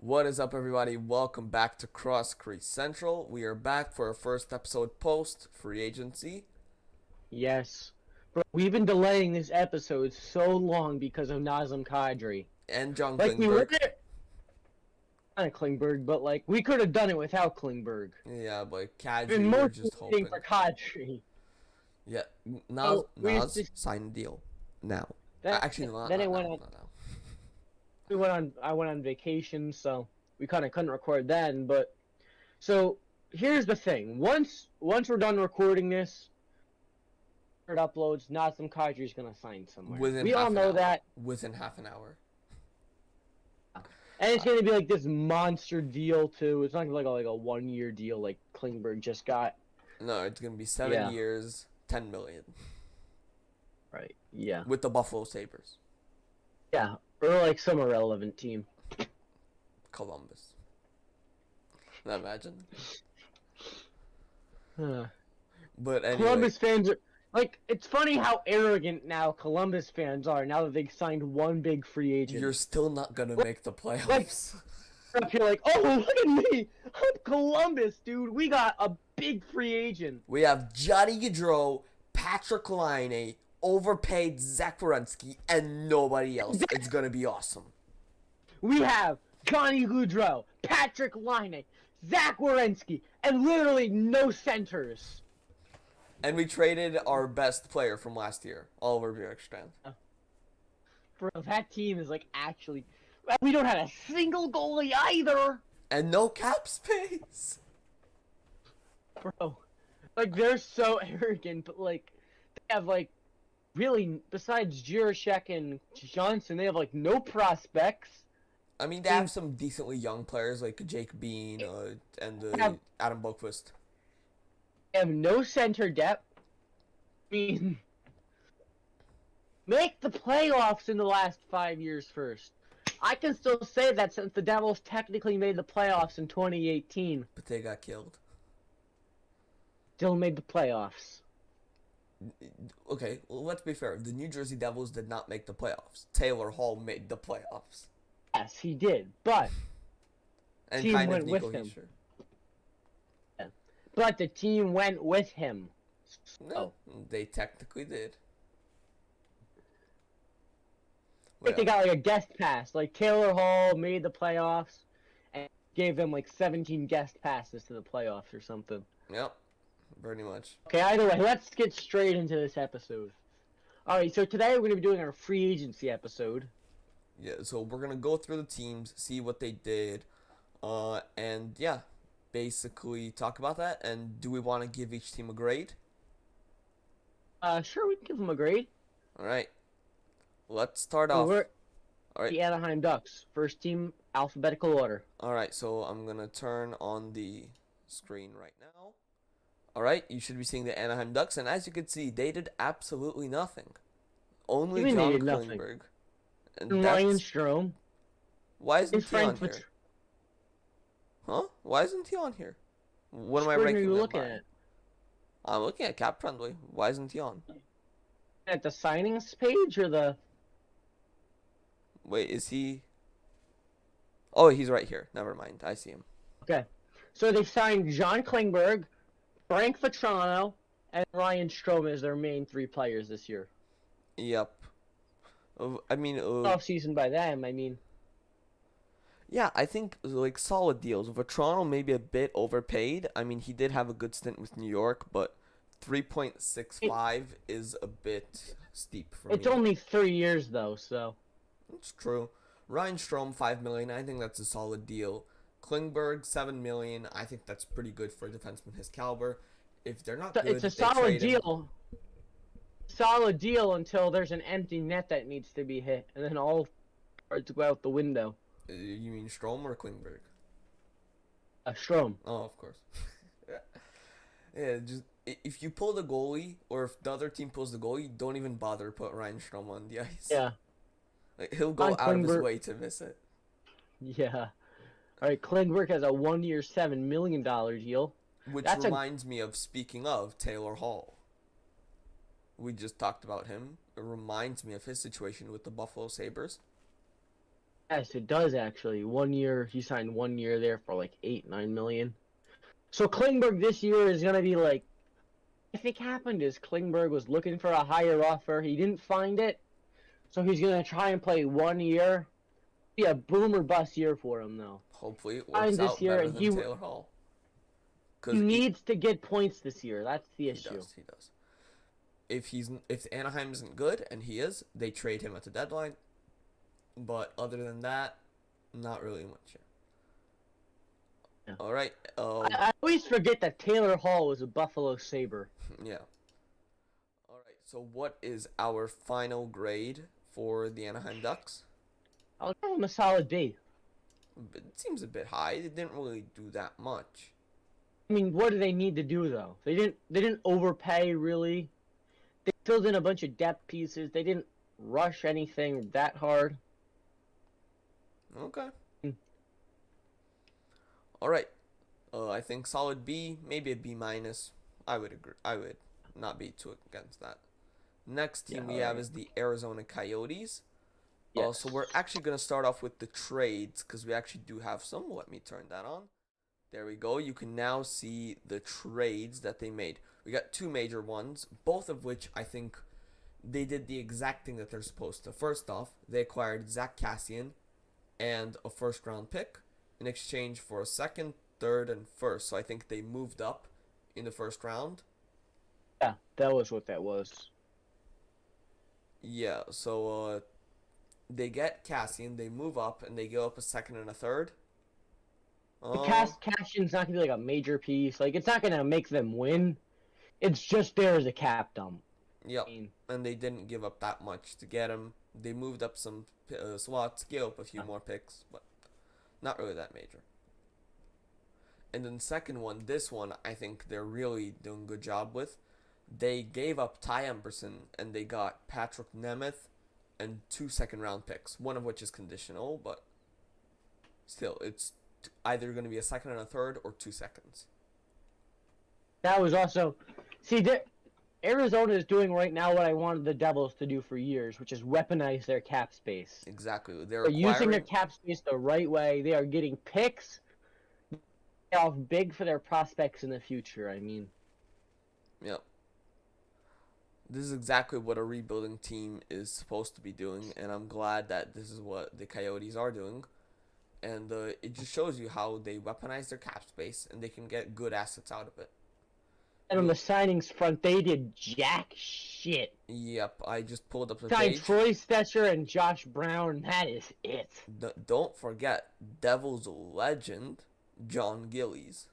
What is up, everybody? Welcome back to Crease Central. We are back for our first episode post free agency. Yes. Bro, we've been delaying this episode so long because of Nazem Kadri. And John Like, we Klingberg. were not Klingberg, but, like, we could have done it without Klingberg. Yeah, but We've been Kadri, we're mostly just waiting hoping. for Kadri. Yeah, So, we Nas, just, sign a deal now. then, Actually, not, then not it now, went on, not now. I went on vacation, so we kind of couldn't record then, but, so, here's the thing. Once we're done recording this, it uploads, Nazem Kadri's gonna sign somewhere. Within We all half an know hour. that. Within half an hour. And it's going to be like this monster deal, too. It's not gonna be like a 1 year deal like Klingberg just got. No, it's gonna be 7 Yeah. years, 10 million. Right. Yeah. With the Buffalo Sabres. Yeah. Or like some irrelevant team. Columbus. Imagine. Huh. But anyway. Columbus fans are like, it's funny how arrogant now Columbus fans are now that they signed one big free agent. You're still not gonna make the playoffs. You're like, oh, look at me. I'm Columbus, dude. We got a big free agent. We have Johnny Gaudreau, Patrick Laine, overpaid Zach Werenski, and nobody else. It's gonna be awesome. We have Johnny Gaudreau, Patrick Laine, Zach Werenski, and literally no centers. And we traded our best player from last year, Oliver Bjorkstrand. Bro, that team is like actually. We don't have a single goalie either. And no cap space. Bro, like they're so arrogant, but like they have like really besides Jirashek and Johnson, they have like no prospects. I mean, they have some decently young players like Jake Bean and Adam Boqvist. They have no center depth. I mean, make the playoffs in the last 5 years first. I can still say that since the Devils technically made the playoffs in 2018. But they got killed. Still made the playoffs. Okay, well, let's be fair. The New Jersey Devils did not make the playoffs. Taylor Hall made the playoffs. Yes, he did, but And team kind of went Nico with him. Hischier. But the team went with him. No, they technically did. I think they got like a guest pass. Like Taylor Hall made the playoffs and gave them like 17 guest passes to the playoffs or something. Yep, pretty much. Okay, either way, let's get straight into this episode. Alright, so today we're going to be doing our free agency episode. Yeah, so we're going to go through the teams, see what they did, and yeah, basically talk about that. And do we want to give each team a grade? Sure, we can give them a grade. Alright, let's start off. We're Alright. the Anaheim Ducks. First team, alphabetical order. Alright, so I'm going to turn on the screen right now. Alright, you should be seeing the Anaheim Ducks, and as you can see, they did absolutely nothing. Only Even they John did nothing. Klingberg. And Ryan Strome. Why isn't His he on friend here? Huh? Why isn't he on here? What am I Screen are ranking you them looking by? at? I'm looking at Cap Friendly. Why isn't he on? At the signings page or the... Wait, is he... Oh, he's right here. Never mind. I see him. Okay. So they signed John Klingberg, Frank Vatrano, and Ryan Strome as their main three players this year. Yep. I mean... Offseason by them, I mean... Yeah, I think, like, solid deals. Vatrano may be a bit overpaid. I mean, he did have a good stint with New York, but 3.65 is a bit steep for me. It's only 3 years, though, so... It's true. Ryan Strome, $5 million. I think that's a solid deal. Klingberg, $7 million. I think that's pretty good for a defenseman his caliber. If they're not good, It's a they solid trade him. deal. Solid deal until there's an empty net that needs to be hit, and then all cards go out the window. You mean Strome or Klingberg? Strome. Oh, of course. Yeah, just if you pull the goalie, or if the other team pulls the goalie, don't even bother to put Ryan Strome on the ice. Yeah. Like, he'll go On out of his Klingberg. way to miss it. Yeah. Alright, Klingberg has a 1 year, $7 million deal. Which That's reminds me of, speaking of, Taylor Hall. We just talked about him. It reminds me of his situation with the Buffalo Sabres. Yes, it does actually. 1 year, he signed 1 year there for like 8-9 million. So Klingberg this year is gonna be like. I think happened is Klingberg was looking for a higher offer. He didn't find it, so he's gonna try and play 1 year. Be a boom or bust year for him though. Hopefully it works Signed this out year, better and than Taylor Hall. he Because needs to get points this year. That's the he issue. does. He does. If Anaheim isn't good, and he is, they trade him at the deadline. But other than that, not really much here. Yeah. All right. I always forget that Taylor Hall was a Buffalo Sabre. Yeah. All right. So what is our final grade for the Anaheim Ducks? I'll give him a solid B. It seems a bit high. They didn't really do that much. I mean, what do they need to do though? They didn't overpay really. They filled in a bunch of depth pieces. They didn't rush anything that hard. Okay. All right. I think solid B, maybe a B minus. I would agree. I would not be too against that. Next team we have is the Arizona Coyotes. Yes. So we're actually going to start off with the trades because we actually do have some. Let me turn that on. There we go. You can now see the trades that they made. We got two major ones, both of which I think they did the exact thing that they're supposed to. First off, they acquired Zach Cassian and a first round pick in exchange for a second, third, and first. So I think they moved up in the first round. Yeah, that was what that was. Yeah, so they get Cassian, they move up, and they give up a second and a third. Cashin's not gonna be like a major piece. Like it's not gonna make them win. It's just there as a cap dump. Yep, I mean, and they didn't give up that much to get him. They moved up some slots, gave up a few more picks, but not really that major. And then second one, this one, I think they're really doing a good job with. They gave up Ty Emberson, and they got Patrick Nemeth and 2 second round picks, one of which is conditional, but still, it's either going to be a second and a third or 2 seconds. that was also Arizona is doing right now what I wanted the Devils to do for years, which is weaponize their cap space. Exactly. They're using their cap space the right way. They are getting picks off big for their prospects in the future. I mean, Yep. This is exactly what a rebuilding team is supposed to be doing, and I'm glad that this is what the Coyotes are doing. And it just shows you how they weaponize their cap space, and they can get good assets out of it. and on the signings front, they did jack shit. Yep, I just pulled up the Signed page. Troy Stetcher and Josh Brown. That is it. Don't forget Devils legend John Gillies.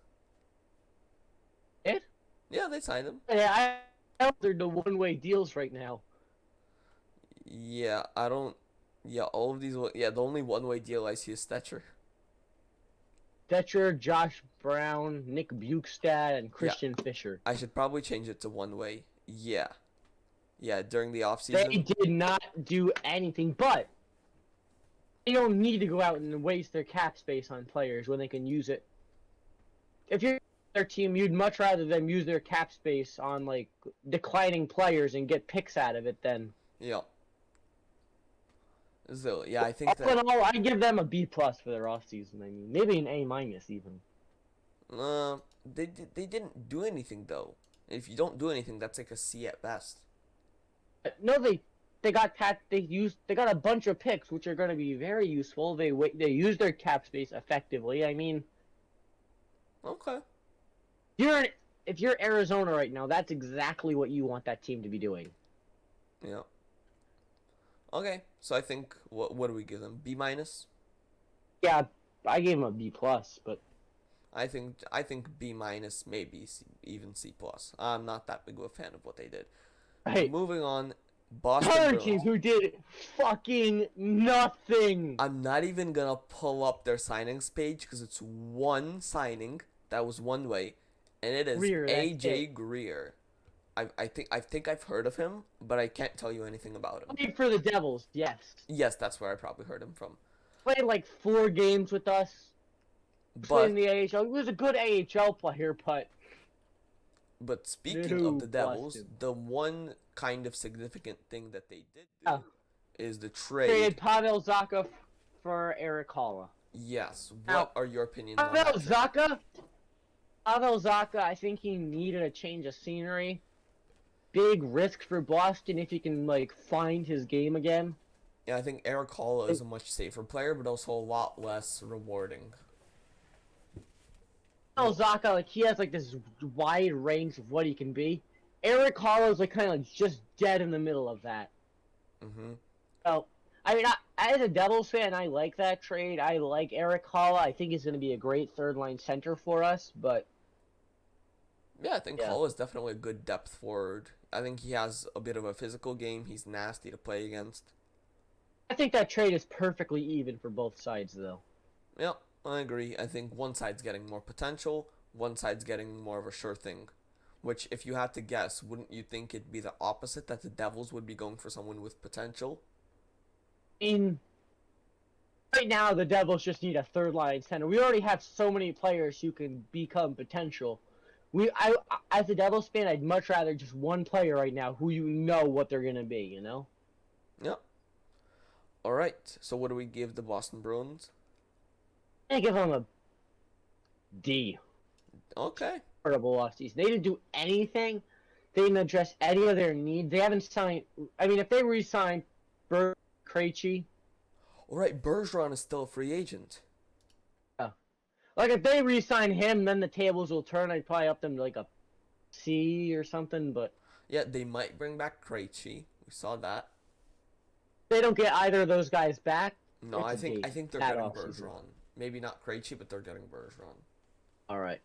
It? Yeah, they signed him. Yeah, I they're the one-way deals right now. Yeah, I don't. Yeah, all of these. Yeah, the only one-way deal I see is Stetcher. Stetcher, Josh Brown, Nick Bukestad, and Christian Fisher. I should probably change it to one-way. Yeah. Yeah, during the offseason. They did not do anything, but they don't need to go out and waste their cap space on players when they can use it. If you're their team, you'd much rather them use their cap space on like declining players and get picks out of it than. Yeah. So yeah, I think All that. in all, I give them a B plus for their offseason. I mean, maybe an A minus even. They didn't do anything though. If you don't do anything, that's like a C at best. No, they got a bunch of picks which are going to be very useful. They use their cap space effectively. I mean, Okay. if you're Arizona right now, that's exactly what you want that team to be doing. Yeah. Okay, so I think what do we give them? B minus. Yeah, I gave them a B plus, but I think B minus, maybe C, even C plus. I'm not that big of a fan of what they did. hey, Moving on, Boston other Bruins. team who did fucking nothing. I'm not even gonna pull up their signings page because it's one signing that was one way, and it is Greer, that's AJ it. Greer. I think I've heard of him, but I can't tell you anything about him. Played for the Devils, yes. Yes, that's where I probably heard him from. Played like 4 games with us. Played But in the AHL. He was a good AHL player, but speaking of the Devils, busted. the one kind of significant thing that they did do Yeah. is the traded trade. Pavel Zakov for Eric Halla. Yes. Now, What are your opinions on Pavel that trade? Zacha, Pavel Zacha, I think he needed a change of scenery. Big risk for Boston if he can like find his game again. Yeah, I think Eric Hall is a much safer player, but also a lot less rewarding. Pavel Well, Zacha, like he has like this wide range of what he can be. Eric Halla is like kind of like just dead in the middle of that. mm-hmm. So, I mean, as a Devils fan, I like that trade. I like Eric Halla. I think he's going to be a great third line center for us. But Yeah, I think yeah, Hall is definitely a good depth forward. I think he has a bit of a physical game. He's nasty to play against. I think that trade is perfectly even for both sides, though. Yeah, I agree. I think one side's getting more potential, one side's getting more of a sure thing. Which, if you had to guess, wouldn't you think it'd be the opposite, that the Devils would be going for someone with potential? In right now, the Devils just need a third line center. We already have so many players who can become potential. As a Devils fan, I'd much rather just one player right now who you know what they're going to be. You know, Yeah. All right. So what do we give the Boston Bruins? I give them a D. Okay. Horrible offseason. They didn't do anything. They didn't address any of their needs. They haven't signed. I mean, if they re-signed Krejci, All right. Bergeron is still a free agent. yeah. Like if they re-sign him, then the tables will turn. I'd probably up them to like a C or something. But Yeah, they might bring back Krejci. We saw that. if they don't get either of those guys back, No, it's I a think D. I think they're That getting offseason. Bergeron. Maybe not Krejci, but they're getting Bergeron. All right.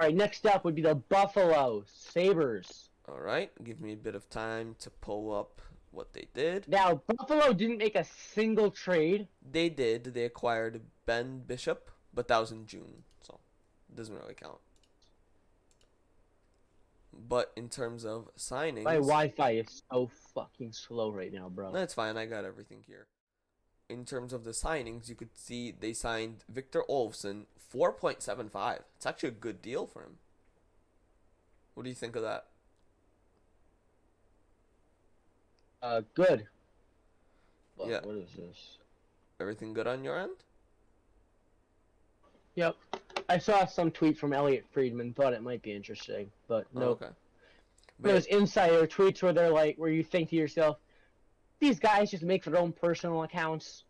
All right. Next up would be the Buffalo Sabres. All right. Give me a bit of time to pull up what they did. Now Buffalo didn't make a single trade. They did. They acquired Ben Bishop, but that was in June, so it doesn't really count. But in terms of My signings, Wi-Fi is so fucking slow right now, bro. that's fine. I got everything here. In terms of the signings, you could see they signed Victor Olofsson, 4.75. It's actually a good deal for him. What do you think of that? Good. Well, Yeah. what is this? Everything good on your end? Yep. I saw some tweet from Elliot Friedman. Thought it might be interesting, but Oh, nope. okay. Those But insider tweets where they're like, where you think to yourself, these guys just make their own personal accounts.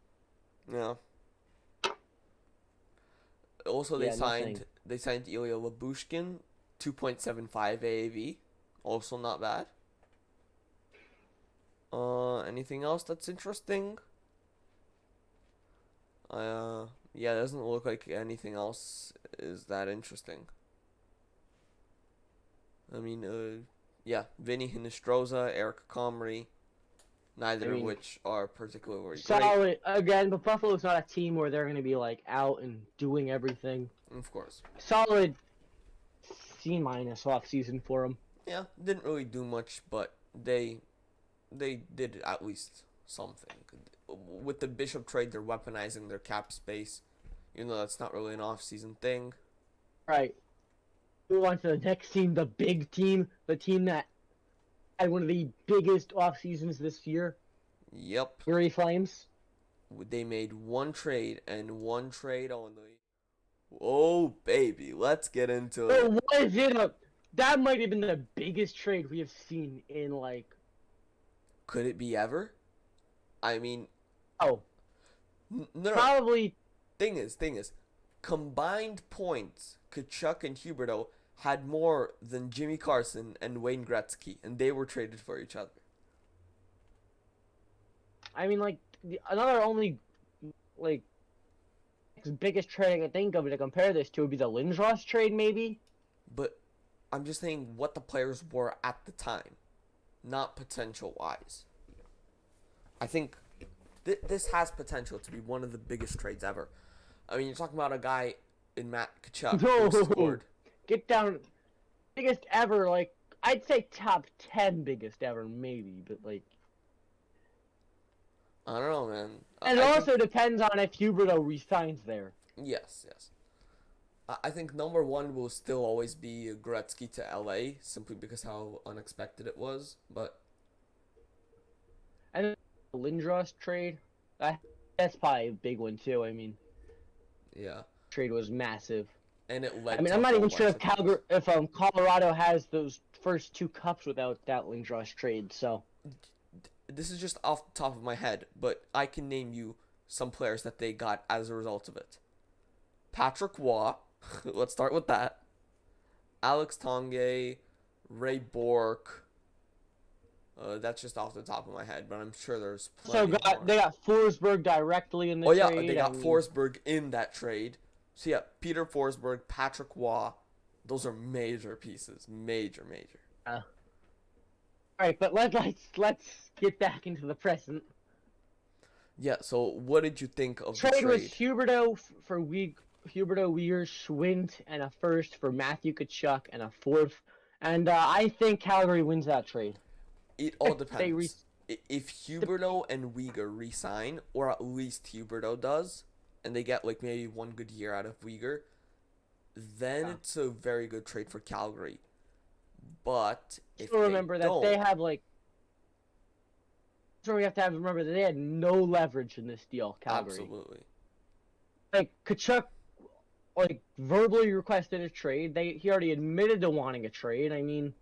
yeah. Also, Yeah, nothing. they signed Ilya Labushkin, 2.75 AAV. Also not bad. Anything else that's interesting? Yeah, it doesn't look like anything else is that interesting. I mean, yeah, Vinny Hinostroza, Eric Comrie, I neither of mean, which are particularly great. solid again, but Buffalo's not a team where they're going to be like out and doing everything. Of course. Solid C minus off season for them. Yeah, didn't really do much, but they did at least something. With the Bishop trade, they're weaponizing their cap space. You know that's not really an off-season thing. Right. Move on to the next team, the big team, the team that had one of the biggest off seasons this year. Yep. Erie Flames. They made one trade and one trade only. Oh baby, let's get into So it. was it a? That might have been the biggest trade we have seen in like. Could it be ever? I mean, Oh, no. probably. Thing is, combined points, Kachuk and Huberto had more than Jimmy Carson and Wayne Gretzky, and they were traded for each other. I mean, like another only like biggest trade I can think of to compare this to would be the Lindros trade, maybe. But I'm just saying what the players were at the time, not potential wise. I think this has potential to be one of the biggest trades ever. I mean, you're talking about a guy in Matt Kachuk who No, scored. get down. Biggest ever, like I'd say top 10 biggest ever, maybe, but like. I don't know, man. And it I also think depends on if Huberto resigns there. yes. I think number one will still always be Gretzky to LA, simply because how unexpected it was. But And the Lindros trade, I That's probably a big one too. I mean, Yeah, trade was massive. and it I led mean, to I'm a not whole even sure bunch if of things. Colorado has those first two cups without that Lindros trade. So This is just off the top of my head, but I can name you some players that they got as a result of it. Patrick Waugh, let's start with that. Alex Tongue, Ray Bork. That's just off the top of my head, but I'm sure there's so plenty more. they got Forsberg directly in the Oh yeah, they trade. I got mean, Forsberg in that trade. So yeah, Peter Forsberg, Patrick Waugh, those are major pieces, major, major. all right, but let's get back into the present. Yeah. So what did you think of the Trade was trade? Huberto for Huberto Weir Schwint and a first for Matthew Kachuk and a fourth. And I think Calgary wins that trade. It all They re- depends. If Huberto and Uyghur resign, or at least Huberto does, and they get like maybe one good year out of Uyghur, then yeah. it's a very good trade for Calgary. But So if they remember that they don't, have like. So we have to remember that they had no leverage in this deal, Calgary. absolutely. Like Kachuk, like verbally requested a trade. He already admitted to wanting a trade. I mean,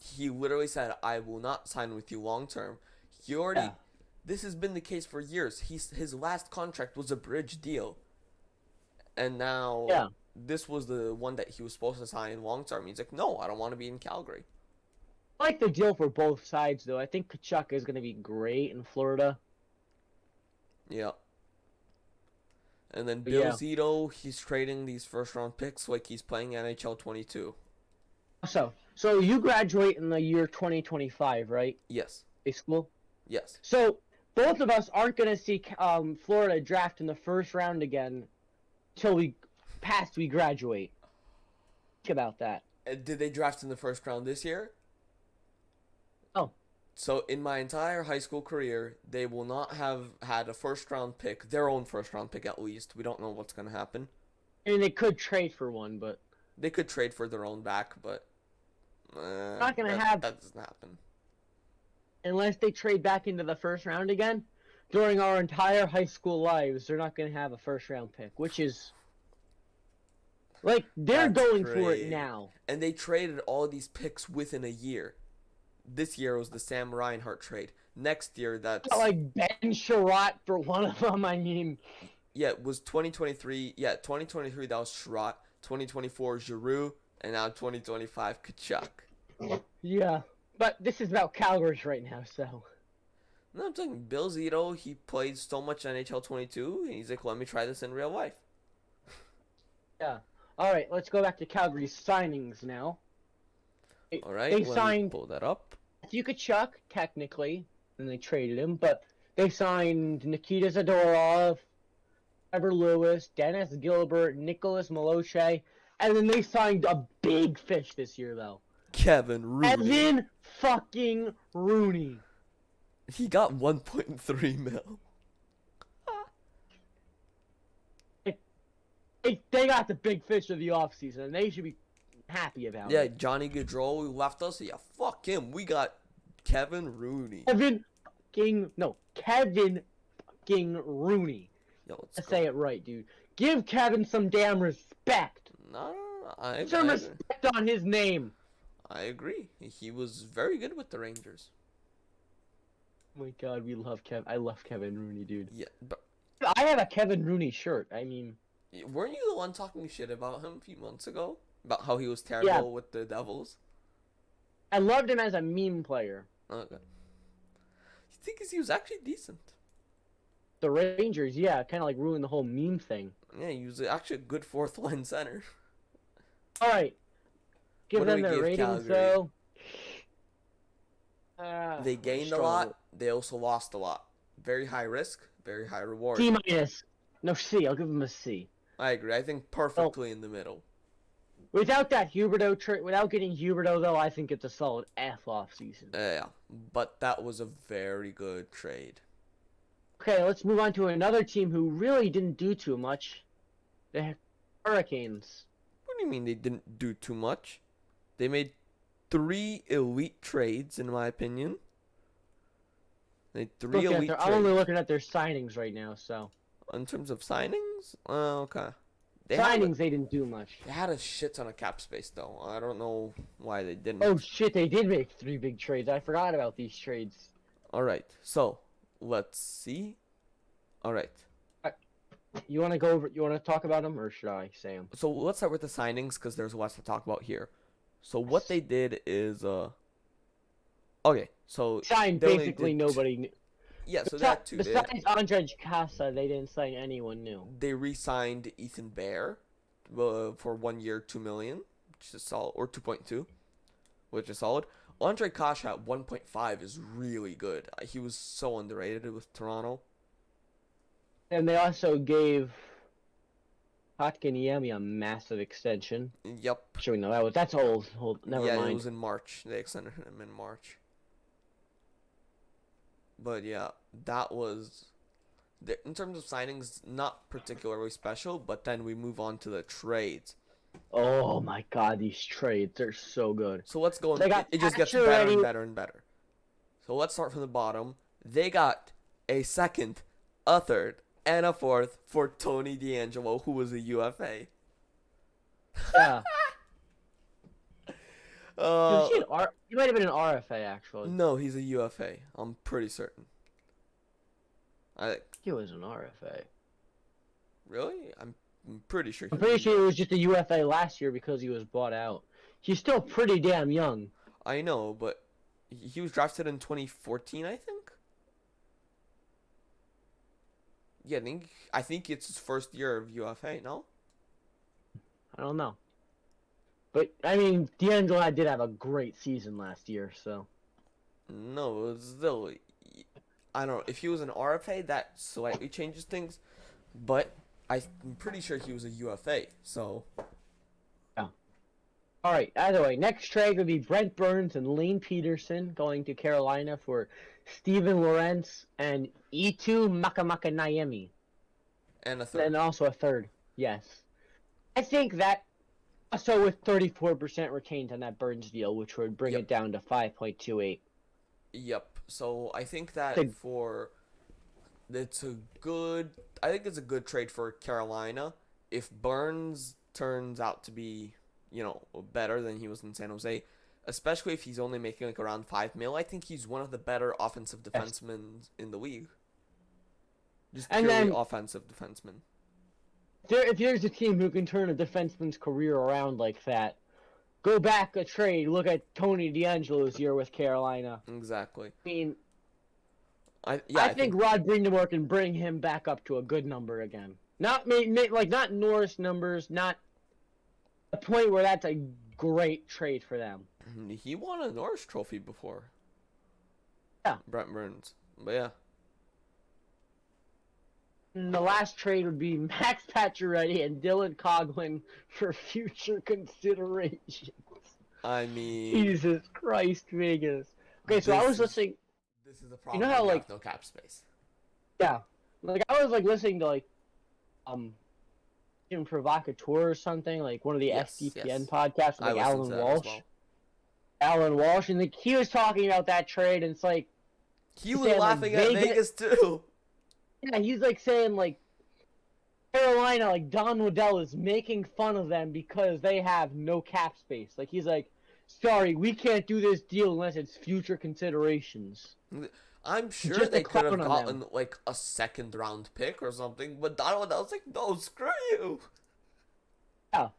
He literally said, "I will not sign with you long term." He yeah, already. This has been the case for years. His last contract was a bridge deal, and now yeah. this was the one that he was supposed to sign long term. He's like, "No, I don't want to be in Calgary." I like the deal for both sides, though. I think Kachuk is going to be great in Florida. Yeah. And then But Bill yeah. Zito, he's trading these first round picks like he's playing NHL 22. So you graduate in the year 2025, right? Yes. High school. Yes. So both of us aren't going to see Florida draft in the first round again until we graduate. Think about that. Did they draft in the first round this year? Oh, So in my entire high school career, they will not have had a first round pick, their own first round pick at least. We don't know what's going to happen. I mean they could trade for one, but They could trade for their own back, but not going to that have that doesn't happen. unless they trade back into the first round again. During our entire high school lives, they're not going to have a first round pick, which is like they're That's going for it crazy. now. And they traded all these picks within a year. This year was the Sam Reinhart trade. Next year, Not that's like Ben Sherratt for one of them. I mean, yeah, it was 2023. Yeah, 2023 that was Sherratt. 2024 Giroux, and now 2025 Kachuk. yeah. But this is about Calgary's right now, so. No, I'm talking Bill Zito. He played so much NHL 22, and he's like, let me try this in real life. Yeah. All right, let's go back to Calgary's signings now. All right, They let me signed pull that up. Matthew Kachuk, technically, and they traded him, but they signed Nikita Zadorov, Trevor Lewis, Dennis Gilbert, Nicholas Maloche, and then they signed a big fish this year, though. Kevin Rooney. Evan fucking Rooney. He got 1.3 mil. They got the big fish of the offseason, and they should be happy about Yeah, it. Johnny Gaudreau who left us. Yeah, fuck him. We got Kevin Rooney. Kevin fucking Rooney. Yo, let's Let's go. say it right, dude. Give Kevin some damn respect. No, Some respect on his name. I agree. He was very good with the Rangers. Oh my god, we love Kev. I love Kevin Rooney, dude. Yeah, but I have a Kevin Rooney shirt. I mean, weren't you the one talking shit about him a few months ago? About how he was terrible yeah, with the Devils? I loved him as a meme player. Okay. You think he was actually decent? The Rangers, yeah, kind of like ruined the whole meme thing. Yeah, he was actually a good fourth line center. All right, give What do them we their give ratings Calgary? though. They gained a struggle. lot. They also lost a lot. Very high risk, very high reward. C minus. No C. I'll give them a C. I agree. I think perfectly in the middle. Without that Huberto trade, without getting Huberto though, I think it's a solid F off season. Yeah, but that was a very good trade. Okay, let's move on to another team who really didn't do too much. The Hurricanes. What do you mean they didn't do too much? They made 3 elite trades, in my opinion. They made 3 elite I'm only trades. looking at their signings right now, so. In terms of signings, okay. They have Signings, they didn't do much. they had a shit ton of cap space though. I don't know why they Oh didn't. shit, they did make 3 big trades. I forgot about these trades. All right, so let's see. All right, You want to go over? You want to talk about them, or should I say them? so let's start with the signings because there's lots to talk about here. So what they did is okay, so Signed they only basically did nobody. yeah, so that too. Besides Andre Casa, they didn't sign anyone new. They re-signed Ethan Bear for 1 year, 2 million, which is solid, or 2.2, which is solid. Andre Kasha at 1.5 is really good. He was so underrated with Toronto. And they also gave Kotkaniemi a massive extension. Yep. Actually, no, that's old. Never yeah, mind. it was in March. They extended him in March. But yeah, that was in terms of signings, not particularly special. But then we move on to the trades. Oh my god, these trades are so good. So let's go. They got It just gets Thatcher better ready. and better and better. So let's start from the bottom. They got a second, a third, and a fourth for Tony DeAngelo, who was a UFA. Yeah. Uh, He might have been an RFA actually. no, he's a UFA. I'm pretty certain. He was an RFA. Really? I'm pretty sure. I'm pretty sure he was just a UFA last year because he was bought out. He's still pretty damn young. I know, but he was drafted in 2014, I think. Yeah, I think it's his first year of UFA. No. I don't know. But, I mean, D'Angelo did have a great season last year, so. No, it's still. I don't know. If he was an RFA, that slightly changes things. But I'm pretty sure he was a UFA, so. Yeah. Alright, either way, next trade would be Brent Burns and Lane Peterson going to Carolina for Steven Lawrence and Itu Makamakanaemi. And a third. And also a third, yes. I think that. Also with 34% retained on that Burns deal, which would bring Yep. it down to 5.28. Yep. So I think that Good. it's a good. I think it's a good trade for Carolina. If Burns turns out to be, better than he was in San Jose, especially if he's only making like around 5 mil, I think he's one of the better offensive defensemen in the league. Just And purely then- offensive defensemen. If there's a team who can turn a defenseman's career around like that, go back a trade. Look at Tony DeAngelo's year with Carolina. Exactly. I mean, I think Rod Brindamore can bring him back up to a good number again. Not not Norris numbers, not a point where that's a great trade for them. he won a Norris Trophy before. Yeah. Brent Burns. But yeah. And the last trade would be Max Pacioretty and Dylan Coghlan for future considerations. I mean, Jesus Christ, Vegas. Okay, so I was listening. This is the problem. You know how, we have like- no cap space. Yeah, like I was listening to Jim Provocateur or something, like one of the Yes, SDPN yes. podcasts with I like listened Alan to that as Walsh. well. Alan Walsh, and he was talking about that trade, and it's like, He was saying, like, laughing at Vegas too. yeah, he's like saying like Carolina, like Don Waddell is making fun of them because they have no cap space. Like he's like, sorry, we can't do this deal unless it's future considerations. I'm sure Just they a could have clown on gotten like a second round pick or something, but Donald was like, no, screw you. Yeah.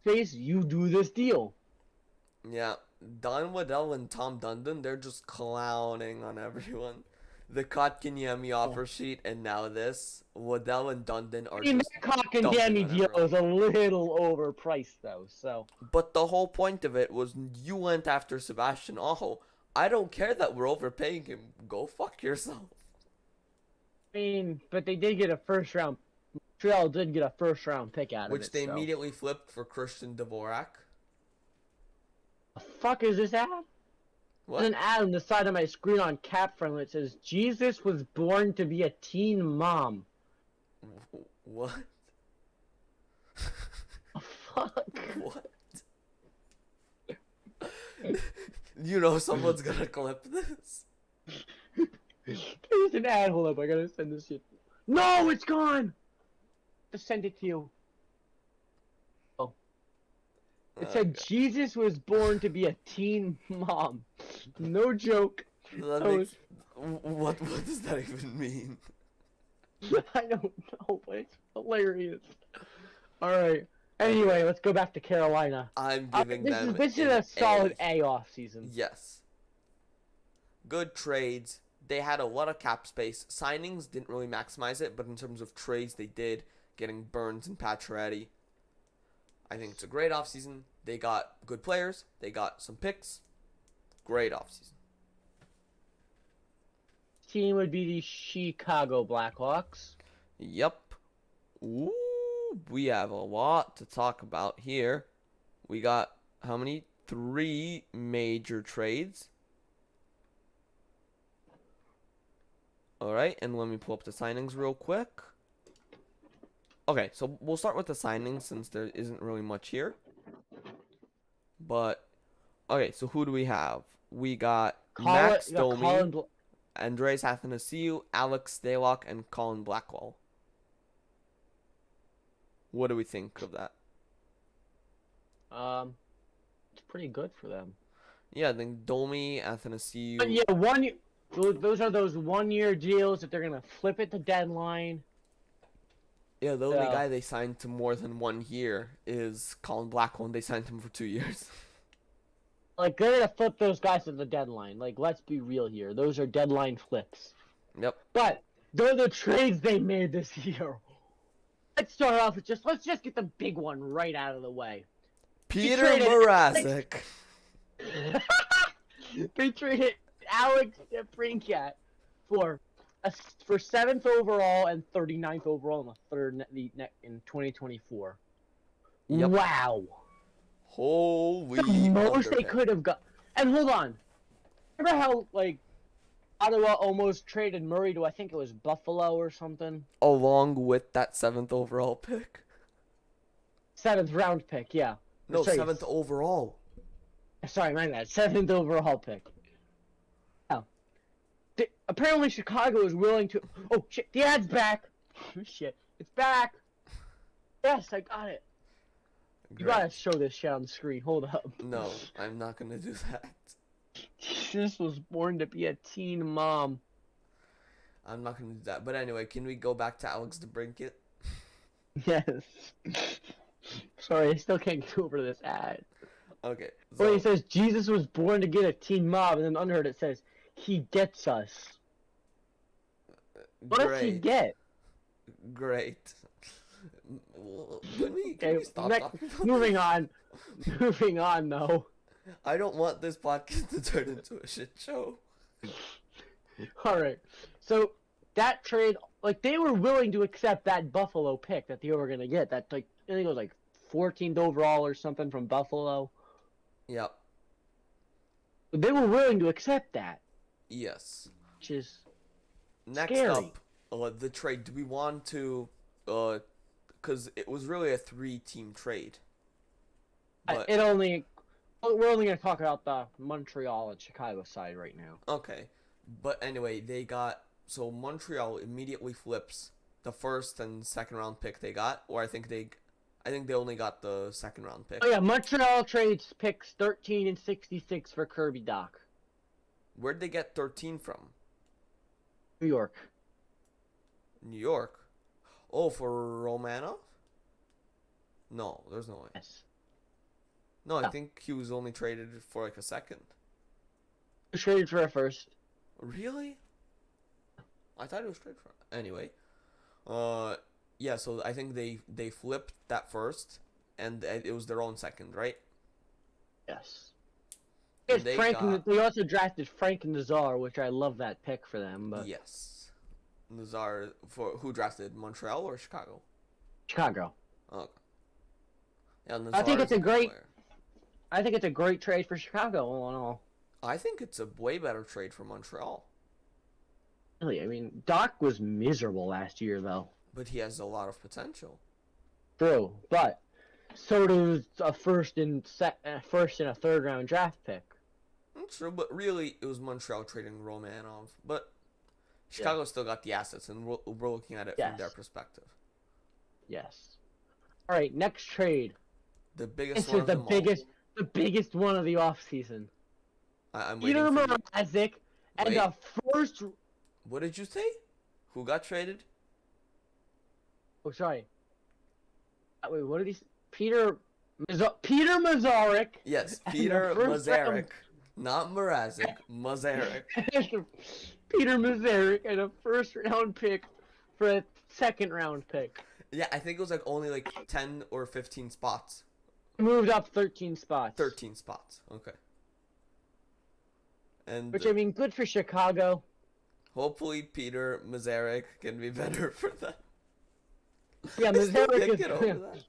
Face, you do this deal. Yeah, Don Waddell and Tom Dundon, they're just clowning on everyone. The Kotkaniemi offer sheet and now this. Waddell and Dundon are I mean, just that Cock and dumping Demi on deal everyone. is a little overpriced though, so. But the whole point of it was you went after Sebastian Aho. I don't care that we're overpaying him. Go fuck yourself. I mean, but they did get a first round. Montreal did get a first round pick out of it. Which they so. immediately flipped for Christian Dvorak. The fuck is this ad? What? There's an ad on the side of my screen on Cap Friendly that says Jesus was born to be a teen mom. What? Fuck. What? You know someone's gonna clip this. There's an ad. Hold up, I gotta send this shit. No, it's gone. Just send it to you. Oh, it said Okay. Jesus was born to be a teen mom. No joke. That I was. makes what does that even mean? I don't know, but it's hilarious. All right. Anyway, let's go back to Carolina. I'm giving This is them this is an a solid A. A off season. Yes. Good trades. They had a lot of cap space. Signings didn't really maximize it, but in terms of trades, they did. Getting Burns and Pacioretty. I think it's a great offseason. They got good players. They got some picks. Great offseason. Team would be the Chicago Blackhawks. Yep. Ooh, we have a lot to talk about here. We got how many? 3 major trades. All right, and let me pull up the signings real quick. Okay, so we'll start with the signings since there isn't really much here. But okay, so who do we have? We got Max Domi, Andreas Athanasiou, Alex Stalock, and Colin Blackwell. What do we think of that? It's pretty good for them. Yeah, I think Domi, But Athanasiou. yeah, those are those 1 year deals that they're gonna flip at the deadline. Yeah, the only guy they signed to more than 1 year is Colin Blackwell, and they signed him for 2 years. Like they're gonna flip those guys at the deadline. Like let's be real here. Those are deadline flips. Yep. But they're the trades they made this year. Let's start off with let's just get the big one right out of the way. Peter Mrazek. They traded Alex DeBrincat for 7th overall and 39th overall in the third in 2024. Yep. Wow. Holy The most they underpick. could have got. And hold on. Remember how like Ottawa almost traded Murray to I think it was Buffalo or something? Along with that 7th overall pick. 7th round pick, yeah. No, Sorry, 7th overall. Sorry, my bad. 7th overall pick. Yeah. Apparently Chicago is willing to. Oh shit! The ad's back. Shit! It's back. Yes, I got it. You Great. gotta show this shit on the screen. Hold up. No, I'm not gonna do that. This was born to be a teen mom. I'm not gonna do that. But anyway, can we go back to Alex DeBrincat? Yes. Sorry, I still can't get over this ad. Okay. Where he So, says Jesus was born to get a teen mom, and then under it says he gets us. What does he great. get? Great. Can we Okay, stop talking about moving this? on. Moving on, though. I don't want this podcast to turn into a shit show. All right. So that trade, like they were willing to accept that Buffalo pick that they were gonna get. That like I think it was like 14th overall or something from Buffalo. Yep. They were willing to accept that, Yes. which is Next scary. up, the trade. Do we want to, because it was really a 3-team trade. But It only. We're only gonna talk about the Montreal and Chicago side right now. okay. But anyway, they got so Montreal immediately flips the first and second round pick they got, or I think they only got the second round pick. Oh yeah, Montreal trades picks 13 and 66 for Kirby Dach. Where'd they get 13 from? New York. New York. Oh, for Romanov? No, there's no way. Yes. No, I No. think he was only traded for like a second. Traded for a first. Really? I thought it was traded for. Anyway, yeah. So I think they flipped that first, and it was their own second, right? Yes. And Yes, they Frank. got They also drafted Frank Nazar, which I love that pick for them. But yes, Nazar for who drafted Montreal or Chicago? Chicago. Okay. Yeah, Nazar I think it's is a good great. player. I think it's a great trade for Chicago. All in all. I think it's a way better trade for Montreal, Really, I mean, Doc was miserable last year, though. but he has a lot of potential. True, but so does a first and a third round draft pick. True, but really it was Montreal trading Romanov. But Yeah. Chicago still got the assets, and we're looking at it from their Yes. perspective. Yes. All right. Next trade. The biggest This one is of them all. the biggest one of the offseason. I'm waiting Peter for you. Mrazek and Wait, a first. what did you say? Who got traded? Oh, sorry. Wait, what did he? Peter Mazarek. Yes, And the Peter first round. Mazarek, not Mrazek. Mazarek. Peter Mazarek and a first round pick for a second round pick. Yeah, I think it was like only like 10 or 15 spots. Moved up 13 spots. 13 spots. Okay. And Which, I mean, good for Chicago. hopefully Peter Mazarek can be better for them. Yeah, I still Mazarek can't is, get over that.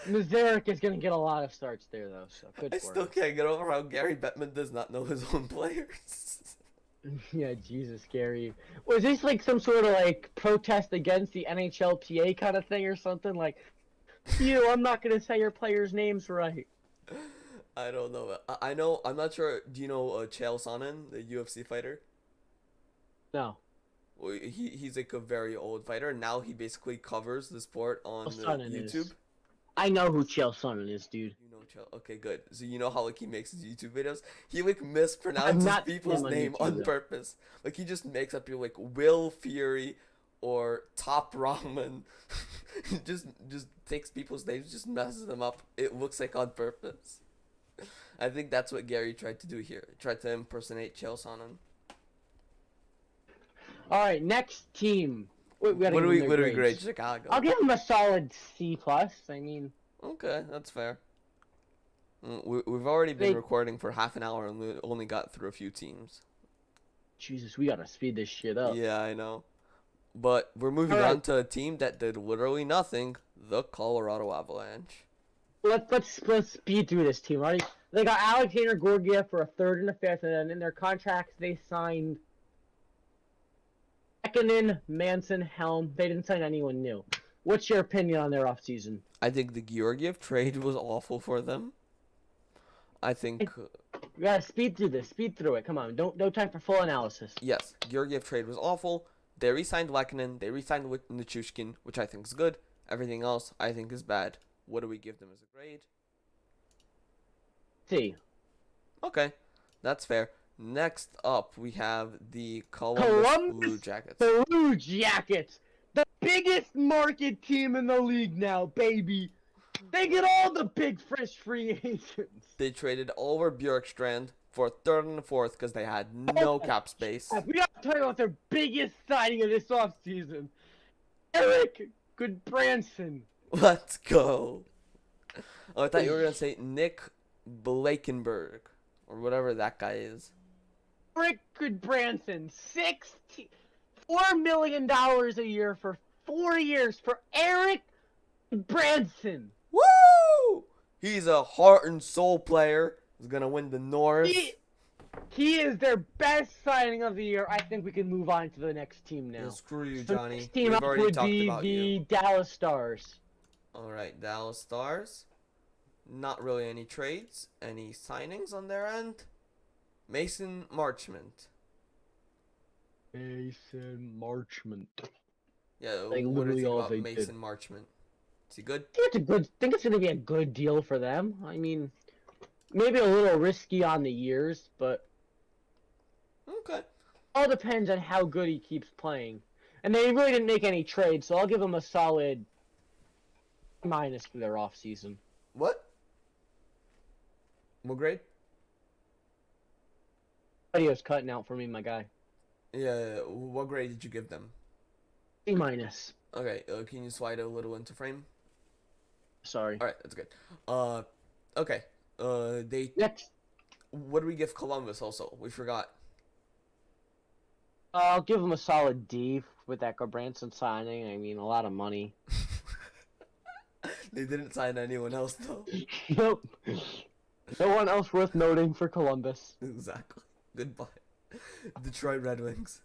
Mazarek is going to get a lot of starts there, though, so good I for still him. can't get over how Gary Bettman does not know his own players. Yeah, Jesus, Gary. Was this like some sort of like protest against the NHLPA kind of thing or something? Like, I'm not going to say your players' names right. I don't know. I know. I'm not sure. Do you know Chael Sonnen, the UFC fighter? No. Well, he's like a very old fighter. Now he basically covers the sport on Sonnen YouTube. is. I know who Chael Sonnen is, dude. You know Chael. Okay, good. So you know how like he makes his YouTube videos? He like I've mispronounces not people's seen him on name YouTube, on though. purpose. Like he just makes up your like Will Fury or Top Ramen. He just takes people's names, just messes them up. It looks like on purpose. I think that's what Gary tried to do here. He tried to impersonate Chael Sonnen. All right, next team. Wait, What do we grade Chicago? I'll give him a solid C plus. I mean, Okay, that's fair. We've already been They- recording for half an hour and we only got through a few teams. Jesus, we gotta speed this shit up. Yeah, I know. But we're moving Alright. on to a team that did literally nothing, the Colorado Avalanche. Let's speed through this team. Alright, they got Alexander Gorgiev for a third and a fifth, and then in their contracts they signed Ekkonen, Manson, Helm. They didn't sign anyone new. What's your opinion on their offseason? I think the Georgiev trade was awful for them. I think We gotta speed through this. Speed through it. Come on. No time for full analysis. yes, Georgiev trade was awful. They re-signed Lehkonen, they re-signed Nichushkin, which I think is good. Everything else I think is bad. What do we give them as a grade? C. Okay, that's fair. Next up, we have the Columbus Blue Jackets. Blue Jackets, the biggest market team in the league now, baby. They get all the big fresh free agents. They traded Oliver Bjorkstrand for a third and a fourth because they had no cap space. We gotta talk about their biggest signing of this offseason. Eric Goodbranson. Let's go. Oh, I thought you were gonna say Nick Blakenberg or whatever that guy is. Eric Goodbranson, $4 million a year for 4 years for Eric Goodbranson. Woo! He's a heart and soul player. He's gonna win the North. He is their best signing of the year. I think we can move on to the next team now. Yeah, screw you, The Johnny. next team We've up already would talked be about the you. Dallas Stars. All right, Dallas Stars. Not really any trades, any signings on their end. Mason Marchment. Mason Marchment. Yeah, Like, what do you literally think all about they Mason Marchment? Is he good? Think it's gonna be a good deal for them. I mean, maybe a little risky on the years, but Okay. all depends on how good he keeps playing. And they really didn't make any trades, so I'll give them a solid minus for their offseason. What? What grade? Audio's cutting out for me, my guy. Yeah, what grade did you give them? A minus. Okay, can you slide a little into frame? Sorry. All right, that's good. Okay. They. Next, What do we give Columbus? Also, we forgot. I'll give them a solid D with that Branson signing. I mean, a lot of money. They didn't sign anyone else though. Nope. No one else worth noting for Columbus. Exactly. Goodbye, Detroit Red Wings.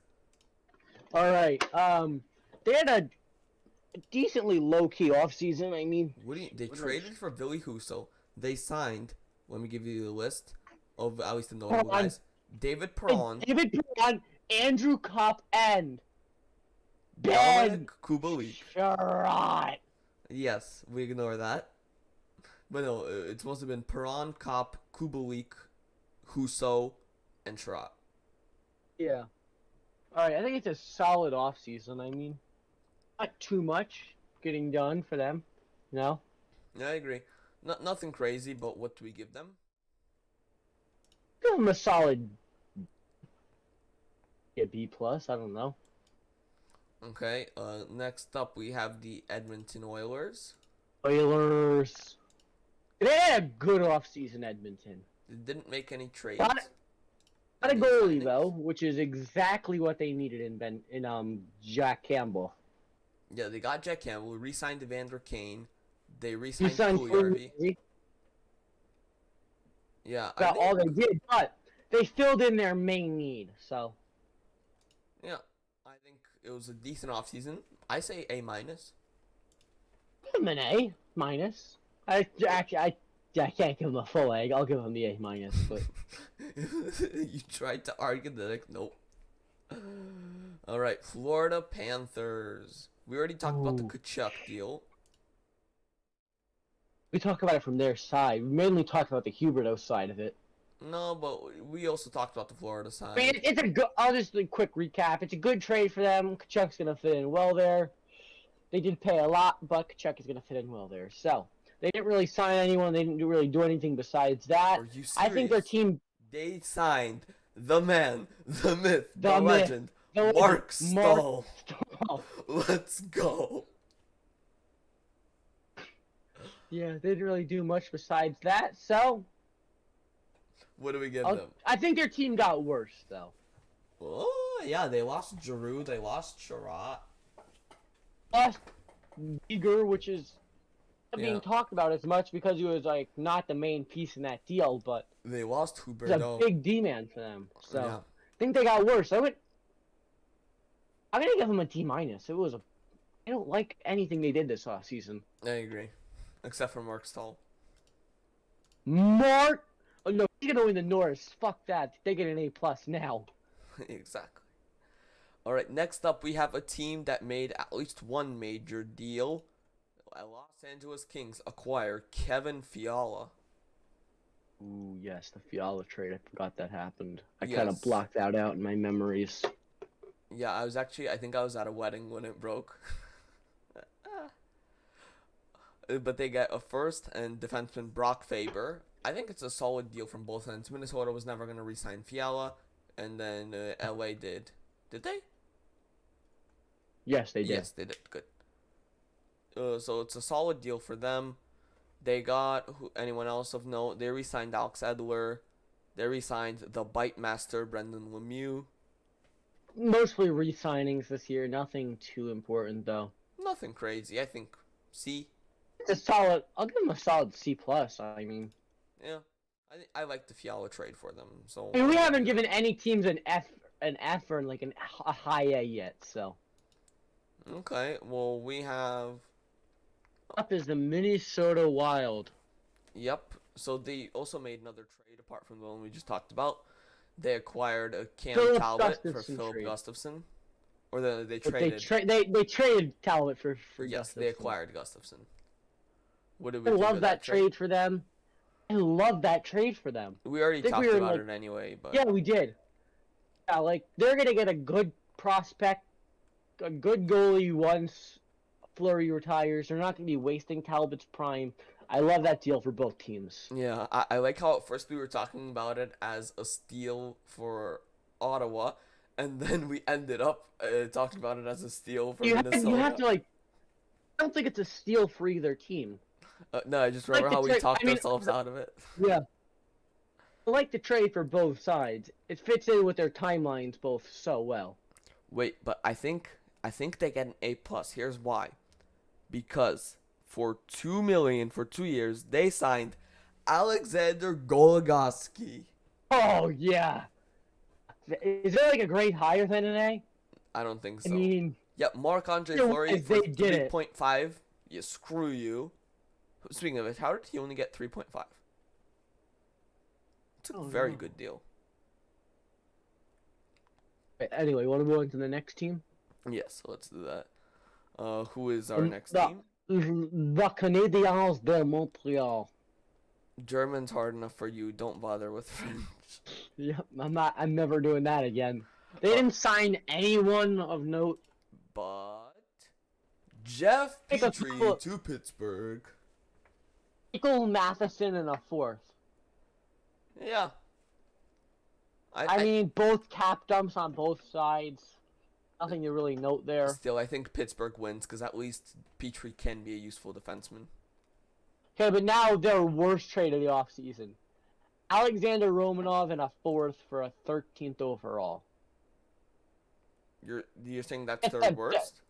All right. They had a decently low-key offseason. I mean, What do you? They traded for Billy Huso. They signed. Let me give you the list of at least the notable Perron. guys. David Perron. David Perron Andrew Kopp and Ben Dominic Kubalik. Sherrod. Yes, we ignore that. But no, it's supposed to have been Perron, Kopp, Kubalik, Husso, and Sherrod. Yeah. All right, I think it's a solid offseason. I mean, not too much getting done for them. No. Yeah, I agree. Nothing crazy, but what do we give them? Give them a solid B plus. I don't know. Okay, next up we have the Edmonton Oilers. Oilers. They had a good offseason, Edmonton. They didn't make any trades. Got a Any goalie signings. though, which is exactly what they needed in Jack Campbell. Yeah, they got Jack Campbell, re-signed Evander Kane. They He re-signed signed Puljujärvi. Yeah, I Got think, all they did, but they filled in their main need. So yeah, I think it was a decent offseason. I say A minus. give them an A minus. I can't give them a full A. I'll give them the A minus, but You tried to argue that, like, nope. All right, Florida Panthers. We already talked about the Ooh. Kachuk deal. we talk about it from their side. We mainly talk about the Huberto side of it. No, but we also talked about the Florida I mean, side. it's a good. I'll just do a quick recap. It's a good trade for them. Kachuk's gonna fit in well there. They did pay a lot, but Kachuk is gonna fit in well there. So they didn't really sign anyone. They didn't really do anything besides that. Are you serious? I think their team, They signed the man, the myth, the, The myth, legend, the Mark legend, Mark Stahl. Let's go. yeah, they didn't really do much besides that. So What do we give them? I think their team got worse though. Oh, yeah, they lost Giroux, they lost Sherratt. Plus, Beager, which is not Yeah. being talked about as much because he was like not the main piece in that deal, but They lost he's a Huberto. big D man for them. So Yeah. I think they got worse. I'm gonna give them a D minus. I don't like anything they did this offseason. I agree. Except for Mark Stahl. Mark, oh no, he's gonna win the Norris. Fuck that. They get an A plus now. Exactly. All right, next up we have a team that made at least one major deal. Los Angeles Kings acquire Kevin Fiala. Ooh, yes, the Fiala trade. I forgot that happened. I Yes. kind of blocked that out in my memories. Yeah, I think I was at a wedding when it broke. But they get a first and defenseman Brock Faber. I think it's a solid deal from both ends. Minnesota was never going to re-sign Fiala, and then LA did. Did they? Yes, they did. Yes, they did. Good. So it's a solid deal for them. They got anyone else of note? They re-signed Alex Edler. They re-signed the Bite Master Brendan Lemieux. Mostly re-signings this year. Nothing too important though. Nothing crazy. I think C. It's a solid. I'll give them a solid C plus. I mean, Yeah, I like the Fiala trade for them. So we haven't given any teams an F or like a high A yet. So Okay, well we have. up is the Minnesota Wild. Yep. So they also made another trade apart from the one we just talked about. They acquired a Cam Philip Talbot for Gustafson Philip trade. Gustafson, or they But traded. they traded Talbot for Yes, Gustafson. they acquired Gustafson. What did we I think love of that trade for them. I love that trade for them. We already think talked we were about like- it anyway, but Yeah, we did. Yeah, like they're gonna get a good prospect, a good goalie once Fleury retires. They're not gonna be wasting Talbot's prime. I love that deal for both teams. yeah, I like how at first we were talking about it as a steal for Ottawa, and then we ended up talking about it as a steal for Minnesota. You have to like. I don't think it's a steal for either team. No, I just like remember the how we trade- talked I mean, ourselves out of it. Yeah. I like the trade for both sides. It fits in with their timelines both so well. Wait, but I think they get an A plus. Here's why. Because for $2 million for 2 years, they signed Alexander Goligoski. Oh yeah. Is there like a grade higher than an A? I don't think I so. mean, Yep, Marc-Andre Yeah, Fleury if for they did it. 3.5. Yeah, screw you. Speaking of it, how did he only get 3.5? It's a Oh, very no. good deal. Anyway, want to go into the next team? Yes, let's do that. Who is our Um, next the team? the Canadiens de Montreal. German's hard enough for you. Don't bother with French. Yep, I'm not. I'm never doing that again. They Uh, didn't sign anyone of note. but Jeff Like a Petrie couple, to Pittsburgh. Michael Matheson in a fourth. Yeah, I, I I mean, both cap dumps on both sides. Nothing to really note there. still I think Pittsburgh wins because at least Petrie can be a useful defenseman. Okay, but now their worst trade of the offseason. Alexander Romanov in a fourth for a 13th overall. You're saying that's their That- worst?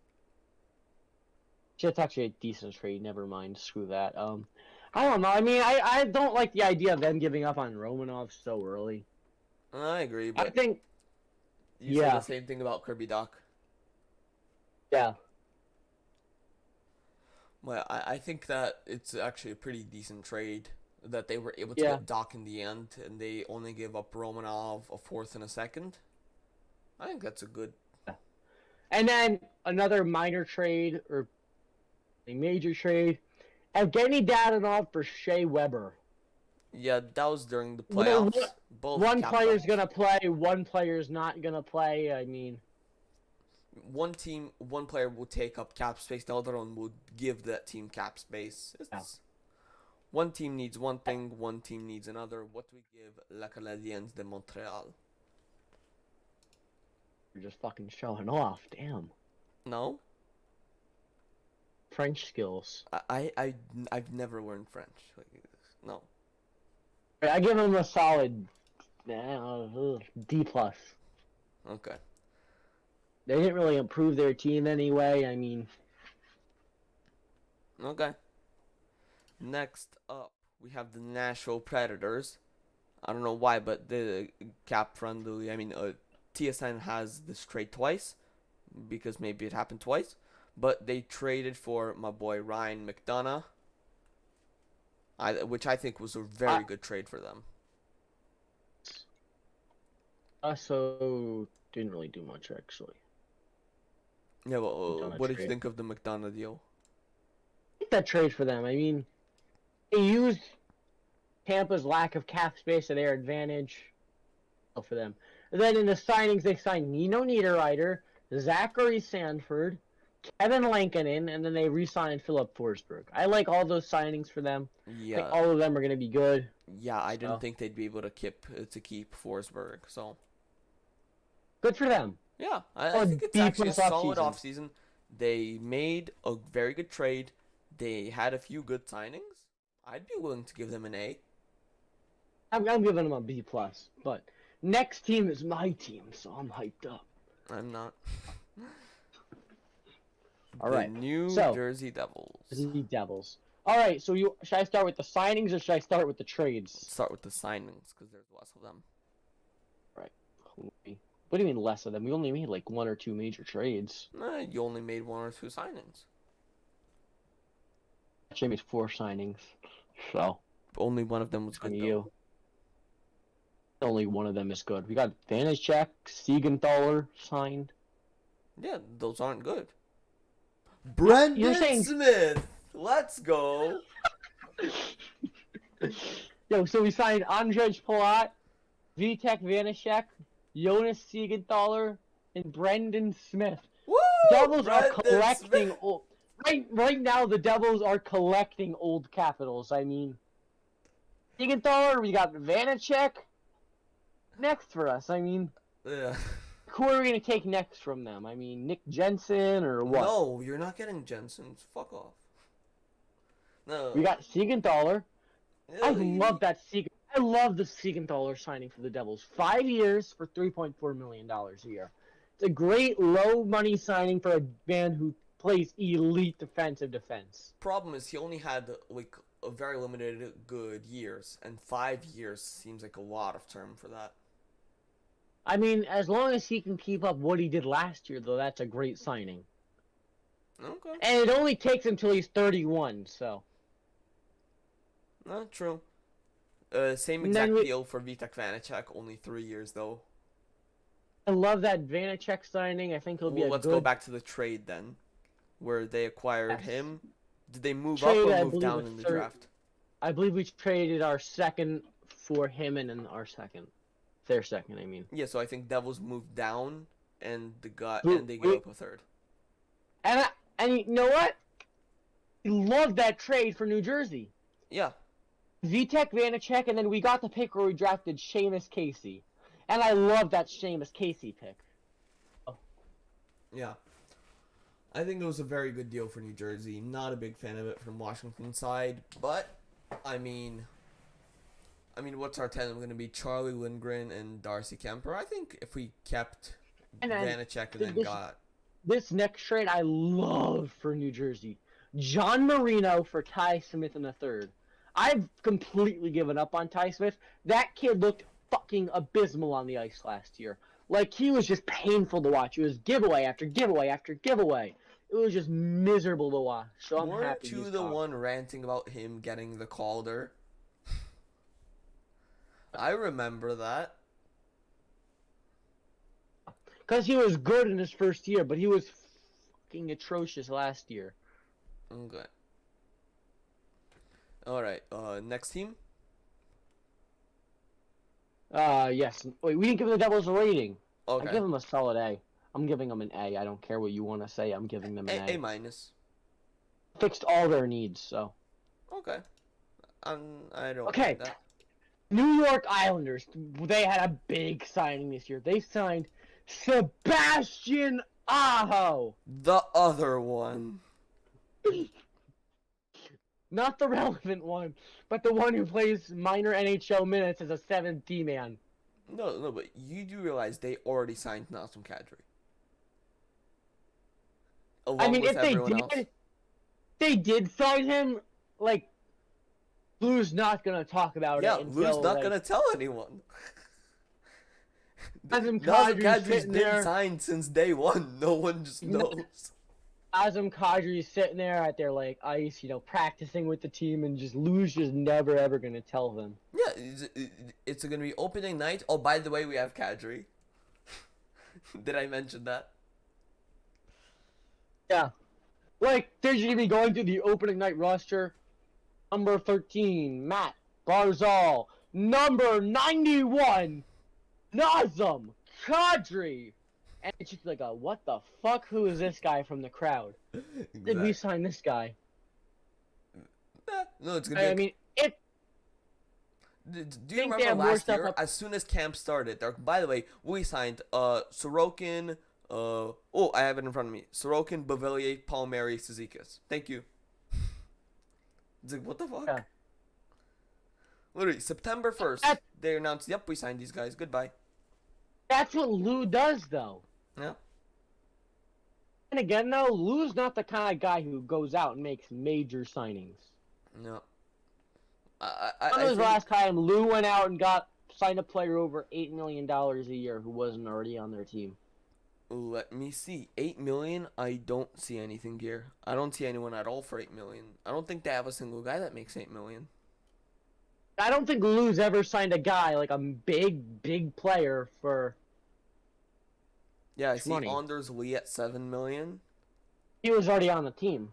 It's actually a decent trade. Never mind. Screw that. I don't know. I mean, I don't like the idea of them giving up on Romanov so early. I agree, I but think, you say yeah. the same thing about Kirby Doc. yeah. Well, I think that it's actually a pretty decent trade that they were able to Yeah. get Doc in the end, and they only gave up Romanov a fourth and a second. I think that's a good. And then another minor trade or a major trade. Evgeny Dadonov for Shea Weber. Yeah, that was during the You know, playoffs. Both one cap player's dumps. gonna play, one player's not gonna play. I mean, One player will take up cap space, the other one will give that team cap space. One team needs one thing, one team needs another. What we give La Canadiens de Montréal? you're just fucking showing off. Damn. No, French skills. I've never learned French. No. I give him a solid D plus. Okay. They didn't really improve their team anyway. I mean, Okay. Next up, we have the Nashville Predators. I don't know why, but the cap friendly. I mean, TSN has this trade twice because maybe it happened twice. But they traded for my boy Ryan McDonough, which I think was a very good trade for them. also didn't really do much actually. Yeah, well, McDonough what did you trade. think of the McDonough deal? I think that trade for them. I mean, they used Tampa's lack of cap space to their advantage for them. And then in the signings, they signed Nino Niederreiter, Zachary Sanford, Kevin Lankinen, and then they re-signed Philip Forsberg. I like all those signings for them. I think Yeah, all of them are going to be good. yeah, I didn't So. think they'd be able to keep Forsberg. So Good for them. yeah, I Solid think it's B actually a plus solid offseason. offseason. They made a very good trade. They had a few good signings. I'd be willing to give them an A. I'm giving them a B plus. But next team is my team, so I'm hyped up. I'm not. All The right. New So, Jersey Devils. the Devils. All right. So should I start with the signings or should I start with the trades? Let's start with the signings because there's less of them. Right. What do you mean less of them? We only made like one or two major trades. You only made one or two signings. Actually, I made 4 signings. So, Only one of them was from good though. you. Only one of them is good. We got Vanacek, Siegenthaler signed. Yeah, those aren't good. Brendan saying- Smith. Let's go. Yo, so we signed Andrzej Palat, Vitek Vanacek, Jonas Siegenthaler, and Brendan Smith. Woo! Devils are Brendan collecting Smith. old. Right now, the Devils are collecting old capitals. I mean, Siegenthaler, we got Vanacek next for us. I mean, Yeah. who are we going to take next from them? I mean, Nick Jensen or what? No, you're not getting Jensen's. Fuck off. No. We got Siegenthaler. I Really? love that I love the Siegenthaler signing for the Devils. 5 years for $3.4 million a year. It's a great low money signing for a man who plays elite defense. Problem is he only had like a very limited good years, and 5 years seems like a lot of term for that. I mean, as long as he can keep up what he did last year, though, that's a great signing. Okay. And it only takes him till he's 31, so. Not true. Same And then exact deal for Vitek Vanacek, only 3 years though. I love that Vanacek signing. I think he'll be Well, a let's go good back to the trade then, where they acquired yes. him. Did they move up Trade, or I move believe, a down in the third. draft? I believe we traded our second for him and then our second. Their second, I mean. Yeah, so I think Devils moved down, and We, they gave we, up a third. and you know what? I love that trade for New Jersey. Yeah, Vitek Vanacek, and then we got the pick where we drafted Seamus Casey. And I love that Seamus Casey pick. Oh. yeah. I think it was a very good deal for New Jersey. Not a big fan of it from Washington side, but I mean, what's our tandem going to be? Charlie Lindgren and Darcy Kemper. I think if we kept And then Vanacek and then this, got this next trade I love for New Jersey. John Marino for Ty Smith in the third. I've completely given up on Ty Smith. That kid looked fucking abysmal on the ice last year. Like, he was just painful to watch. It was giveaway after giveaway after giveaway. It was just miserable to watch. So I'm happy weren't you he's the gone. one ranting about him getting the Calder? I remember that. Because he was good in his first year, but he was fucking atrocious last year. Okay. All right. Next team. Yes. Wait, we didn't give the Devils a rating. I Okay. give them a solid A. I'm giving them an A. I don't care what you want to say. I'm giving them an A A. minus. Fixed all their needs, so. Okay. I don't Okay. mind that. New York Islanders. They had a big signing this year. They signed Sebastian Aho. The other one. Not the relevant one, but the one who plays minor NHL minutes as a 7th man. No, but you do realize they already signed Nazem Kadri. I Along mean, with if they everyone else. did, they did sign him. Like, Lou's not gonna talk about Yeah, it Lou's until not like, gonna tell anyone. Nazem Nazem Kadri's Kadri's sitting been there. signed since day one. No one just knows. Nazem Kadri's sitting there at their like ice, practicing with the team, and just Lou's just never ever gonna tell them. Yeah, it's gonna be opening night. Oh, by the way, we have Kadri. Did I mention that? Yeah, like they're just gonna be going through the opening night roster. Number 13, Matt Barzal. Number 91, Nazem Kadri. And it's just like what the fuck? Who is this guy from the crowd? Did we sign this guy? No, it's gonna be. I mean, it. Do you Think they remember have more last stuff year? up. As soon as camp started, by the way, we signed Sorokin. Oh, I have it in front of me. Sorokin, Bavelier, Palmieri, Cizikas. Thank you. It's like, what the fuck? Yeah. Literally, September 1st, That- they announced, yep, we signed these guys. Goodbye. That's what Lou does, though. Yeah. And again, though, Lou's not the kind of guy who goes out and makes major signings. No. When was the last time Lou went out and signed a player over $8 million a year who wasn't already on their team? Let me see. 8 million? I don't see anything here. I don't see anyone at all for 8 million. I don't think they have a single guy that makes 8 million. I don't think Lou's ever signed a guy like a big player for. Yeah, I see money. Anders Lee at 7 million. He was already on the team.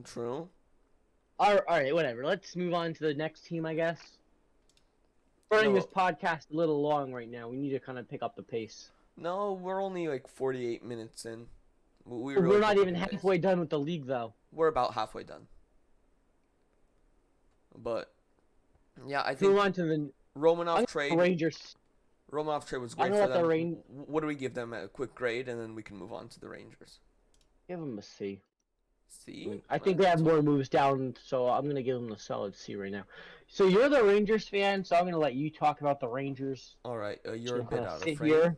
True. All right, whatever. Let's move on to the next team, I guess. Running No. this podcast a little long right now. We need to kind of pick up the pace. No, we're only like 48 minutes in. We're not even halfway done with the league, though. We're about halfway done. But yeah, I Move think on to the Romanov trade. Rangers. Romanov trade was I great know for what the them. What do we give them? A quick grade, and then we can move on to the Rangers. Give them a C. C. I think they have more moves down, so I'm gonna give them a solid C right now. So you're the Rangers fan, so I'm gonna let you talk about the Rangers. All right, you're a bit out of sit frame. here.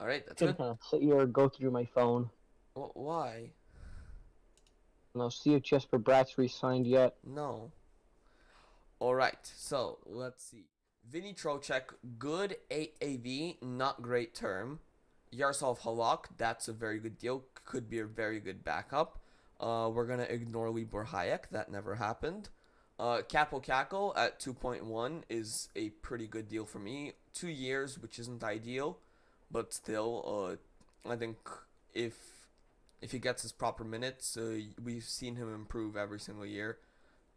All right, that's I'm good. gonna sit here and go through my phone. Why? And I'll see if Jesper Bratt's re-signed yet. No. All right, so let's see. Vinny Trocheck, good AAV, not great term. Yaroslav Halak, that's a very good deal. Could be a very good backup. We're gonna ignore Libor Hayek. That never happened. Capo Caco at 2.1 is a pretty good deal for me. 2 years, which isn't ideal, but still, I think if if he gets his proper minutes, we've seen him improve every single year.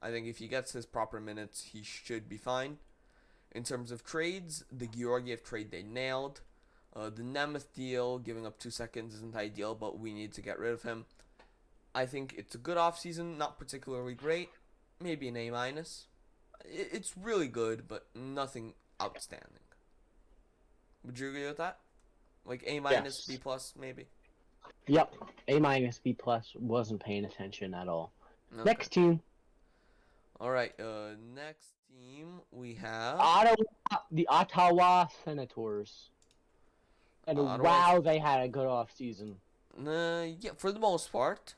I think if he gets his proper minutes, he should be fine. In terms of trades, the Georgiev trade they nailed. The Nemeth deal, giving up 2 seconds, isn't ideal, but we need to get rid of him. I think it's a good offseason, not particularly great. Maybe an A minus. It's really good, but nothing outstanding. Would you agree with that? Like A minus, Yes. B plus, maybe. Yep. A minus, B plus. Wasn't paying attention at all. Okay. Next team. All right. Next team we have Ottawa, the Ottawa Senators. And Ottawa. wow, they had a good off season. Yeah, for the most part,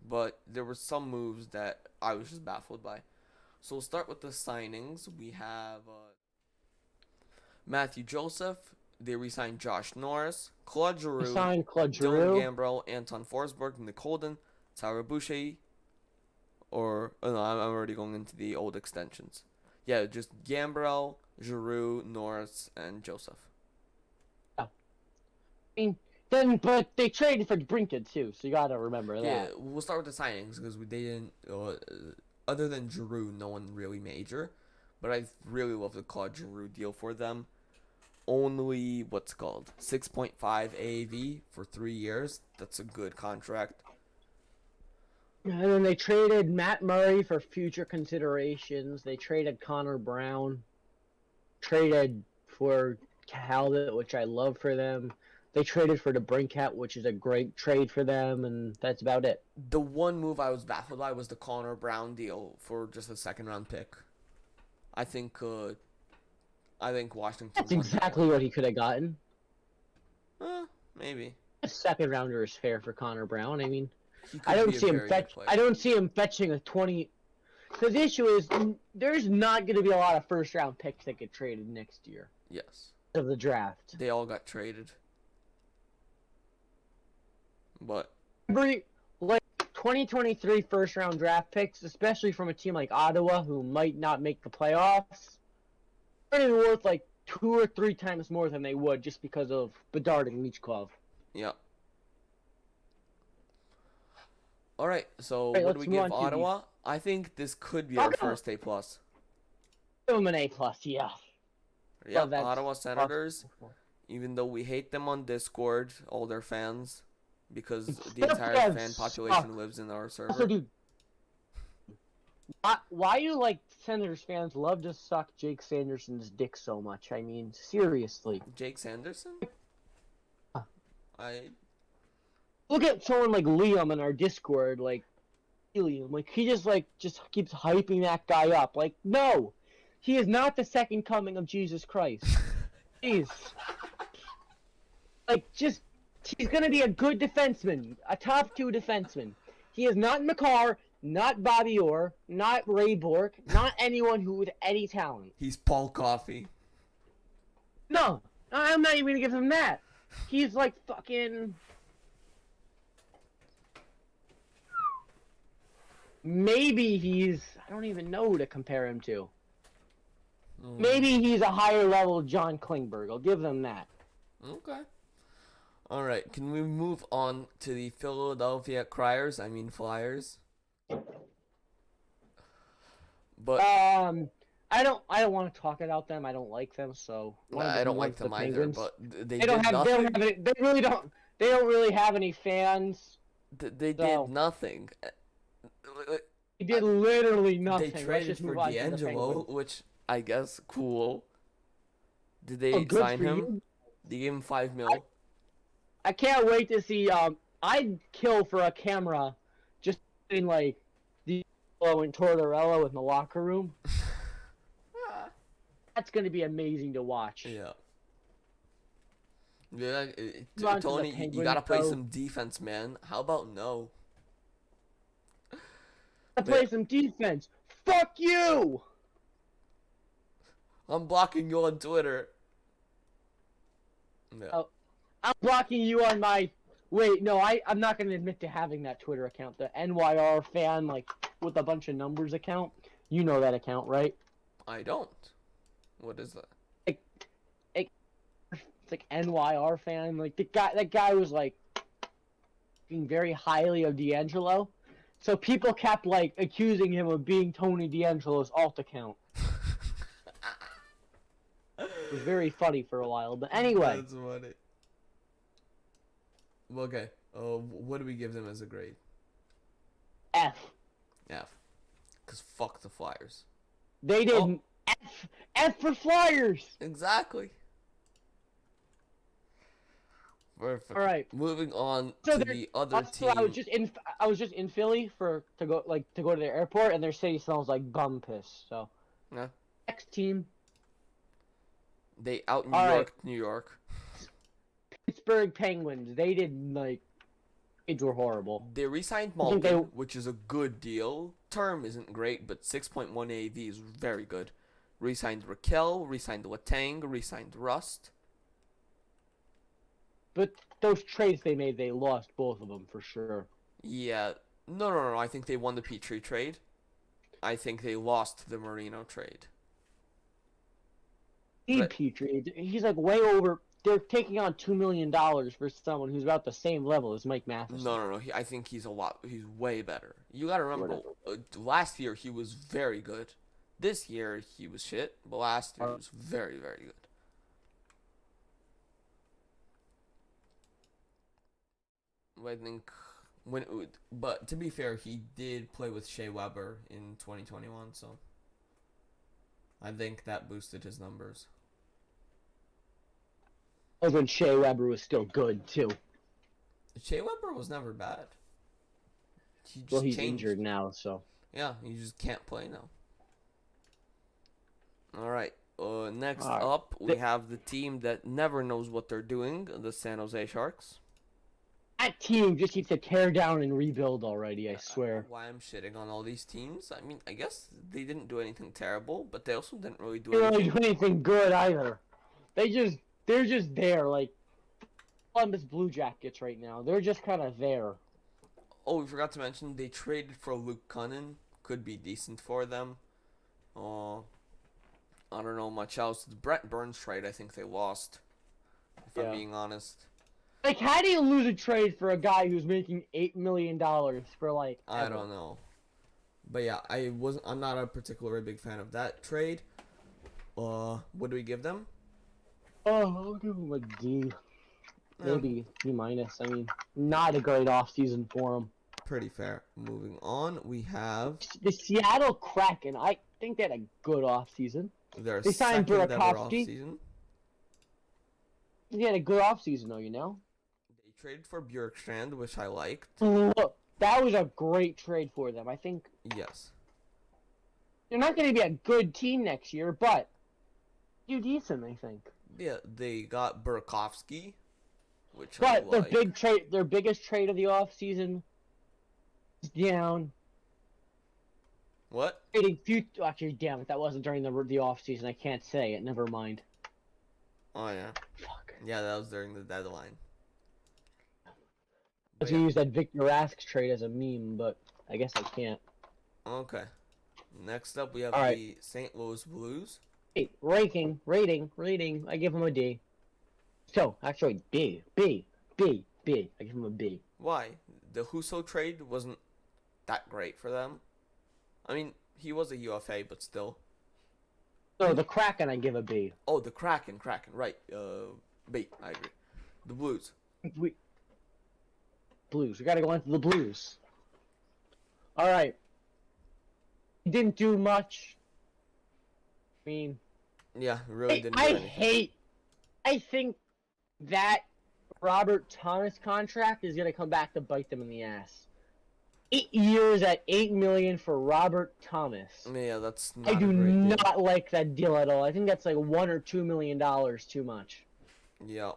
but there were some moves that I was just baffled by. So we'll start with the signings. We have Matthew Joseph. They re-signed Josh Norris, Claude Giroux, Signed Claude Dylan Giroux. Gambrell, Anton Forsberg, Nick Holden, Tyler Boucher, or oh no, I'm already going into the old extensions. Yeah, just Gambrell, Giroux, Norris, and Joseph. I mean, then, but they traded for Brinket too, so you gotta remember Yeah, that. we'll start with the signings because they didn't. Other than Giroux, no one really major. But I really love the Claude Giroux deal for them. Only what's called 6.5 AAV for 3 years. That's a good contract. And then they traded Matt Murray for future considerations. They traded Connor Brown. Traded for Halbert, which I love for them. They traded for the Brinkat, which is a great trade for them, and that's about it. The one move I was baffled by was the Connor Brown deal for just a second round pick. I think Washington. That's won that exactly one. what he could have gotten. Maybe A second rounder is fair for Connor Brown. I mean, he I could don't be a see him very good fetch. player. I don't see him fetching a 20. Because the issue is, there's not going to be a lot of first round picks that get traded next year Yes, of the draft. they all got traded. But Every like 2023 first round draft picks, especially from a team like Ottawa who might not make the playoffs, are going to be worth like 2 or 3 times more than they would just because of Bedard and Michkov. yeah. All right. So Right, what do let's we move give on to the- Ottawa? I think this could be our first A plus. Give them an A plus, yeah. Yeah, that's Ottawa Senators. Even though we hate them on Discord, all their fans, because the entire Yeah, fan suck. population lives in our Also, server. dude, why do like Senators fans love to suck Jake Sanderson's dick so much? I mean, seriously. Jake Sanderson? Huh. I Look at someone like Liam in our Discord, like Liam, like he just keeps hyping that guy up. Like, no, he is not the second coming of Jesus Christ. Jeez, like just he's gonna be a good defenseman, a top 2 defenseman. He is not McCarr, not Bobby Orr, not Ray Bork, not anyone who with any talent. he's Paul Coffey. No, I'm not even gonna give him that. He's like fucking. Maybe he's. I don't even know who to compare him to. Maybe he's a higher level John Klingberg. I'll give them that. Okay. All right. Can we move on to the Philadelphia Criers? I mean Flyers. But I don't want to talk about them. I don't like them, so I don't like them either. Penguins. But they They don't did have. They nothing. don't have. Any, they really don't. They don't really have any fans. They So- did nothing. They did literally nothing. They Let's traded just for move on to the D'Angelo, Penguins. which I guess cool. Did they Oh, good sign for him? you. They gave him $5 million. I can't wait to see. I'd kill for a camera, just in like D'Angelo and Tortorella in the locker room. That's gonna be amazing to watch. Yeah. Yeah, Move on to the Tony, you Penguins, gotta play though. some defense, man. How about no? To play some defense. Fuck you! I'm blocking you on Twitter. Yeah. Oh. I'm blocking you on my. Wait, no, I'm not gonna admit to having that Twitter account, the NYR fan like with a bunch of numbers account. You know that account, right? I don't. What is that? Like, like it's like NYR fan. Like that guy was like being very highly of D'Angelo. So people kept like accusing him of being Tony D'Angelo's alt account. It was very funny for a while. But anyway, That's funny. Okay. What do we give them as a grade? F. F. Cause fuck the Flyers. They Oh, did F for Flyers. exactly. All Perfect. right. Moving on So to there. the other Also, team. I was just in Philly to go to their airport, and their city smells like bum piss. So Yeah. next team. They out New All right. York, New York. Pittsburgh Penguins. They did like they were horrible. They re-signed I think they Malkin, which is a good deal. Term isn't great, but 6.1 AV is very good. Re-signed Raquel, re-signed Letang, re-signed Rust. but those trades they made, they lost both of them for sure. Yeah. No. I think they won the Petrie trade. I think they lost the Marino trade. Need Right? Petrie. He's like way over. They're taking on $2 million for someone who's about the same level as Mike Matheson. No. I think he's a lot. He's way better. You gotta remember, Whatever. last year he was very good. This year he was shit, but last year he was very, very good. I think but to be fair, he did play with Shea Weber in 2021, so I think that boosted his numbers. Oh, when Shea Weber was still good too. Shea Weber was never bad. He Well, just he's changed. injured now, so. Yeah, he just can't play now. All right. Next All right. up, we have the team that never knows what they're doing, the San Jose Sharks. That team just needs to tear down and rebuild already. I I don't know swear. why I'm shitting on all these teams. I mean, I guess they didn't do anything terrible, but they also didn't really do They don't really anything. do anything good either. They're just there like Columbus Blue Jackets right now. They're just kind of there. Oh, we forgot to mention they traded for Luke Cunnin. Could be decent for them. Uh, I don't know much else. The Brett Burns trade, I think they lost. If I'm Yeah. being honest, Like, how do you lose a trade for a guy who's making $8 million for like I ever? don't know. But yeah, I'm not a particularly big fan of that trade. What do we give them? Oh, I'll give him a D. Yeah, Maybe D minus. I mean, not a great off season for him. pretty fair. Moving on, we have The Seattle Kraken. I think they had a good off season. their They signed second ever off Burakovsky. season. They had a good off season though, you know. They traded for Bjorkstrand, which I liked. Look, that was a great trade for them. I think Yes. they're not going to be a good team next year, but do decent. I think. Yeah, they got Burakovsky, which I But like. their biggest trade of the off season is down. What? Trading future. Actually, damn it, that wasn't during the off season. I can't say it. Never mind. Oh yeah. Fuck. Yeah, that was during the deadline. I But was yeah. gonna use that Victor Rask trade as a meme, but I guess I can't. Okay. Next up, we have All right. the St. Louis Blues. Hey, rating. I give him a D. So actually, B. I give him a B. Why? The Husso trade wasn't that great for them. I mean, he was a UFA, but still. So the Kraken, I give a B. Oh, the Kraken, right. B, I agree. The Blues. We Blues. We gotta go into the Blues. All right. He didn't do much. I mean, Yeah, really didn't do I anything. I think that Robert Thomas contract is gonna come back to bite them in the ass. 8 years at $8 million for Robert Thomas. Yeah, that's I not do a great deal. not like that deal at all. I think that's like $1 or $2 million too much. Yeah,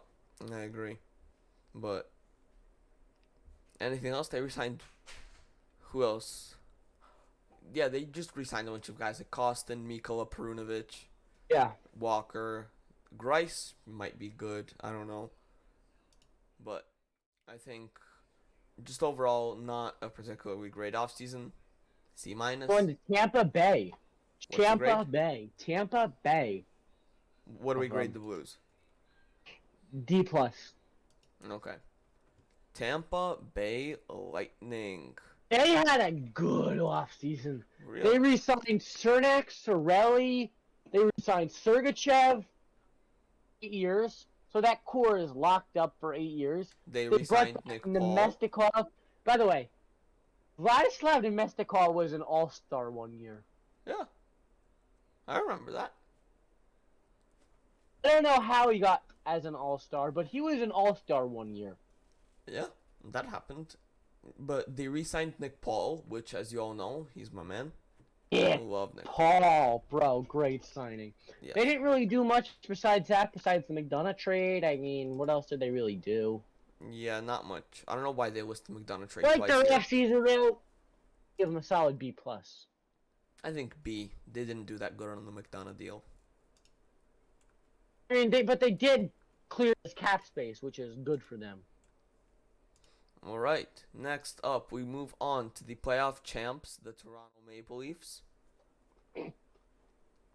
I agree. But anything else? They resigned. Who else? Yeah, they just resigned a bunch of guys like Kostin, Mikola Perunovic, Yeah. Walker, Grice might be good. I don't know, but I think just overall not a particularly great offseason. C minus. Going to Tampa Bay. What's the grade? Tampa Bay. What do we grade the Blues? D plus. Okay. Tampa Bay Lightning. They had a good offseason. Really? They re-signed Cernak, Sorelli. They re-signed Sergachev. 8 years. So that core is locked up for 8 years. They They re-signed brought Nick back Paul. Nemestikov. By the way, Vladislav Nemestikov was an all-star 1 year. Yeah. I remember that. I don't know how he got as an all-star, but he was an all-star 1 year. Yeah, that happened. But they re-signed Nick Paul, which, as you all know, he's my man. Yeah, I love Nick. Paul, bro, great signing. Yeah. They didn't really do much besides that, besides the McDonough trade. I mean, what else did they really do? Yeah, not much. I don't know why they list the McDonough trade Like twice their here. offseason, though, give them a solid B plus. I think B. They didn't do that good on the McDonough deal. I mean, but they did clear his cap space, which is good for them. Alright, next up, we move on to the playoff champs, the Toronto Maple Leafs.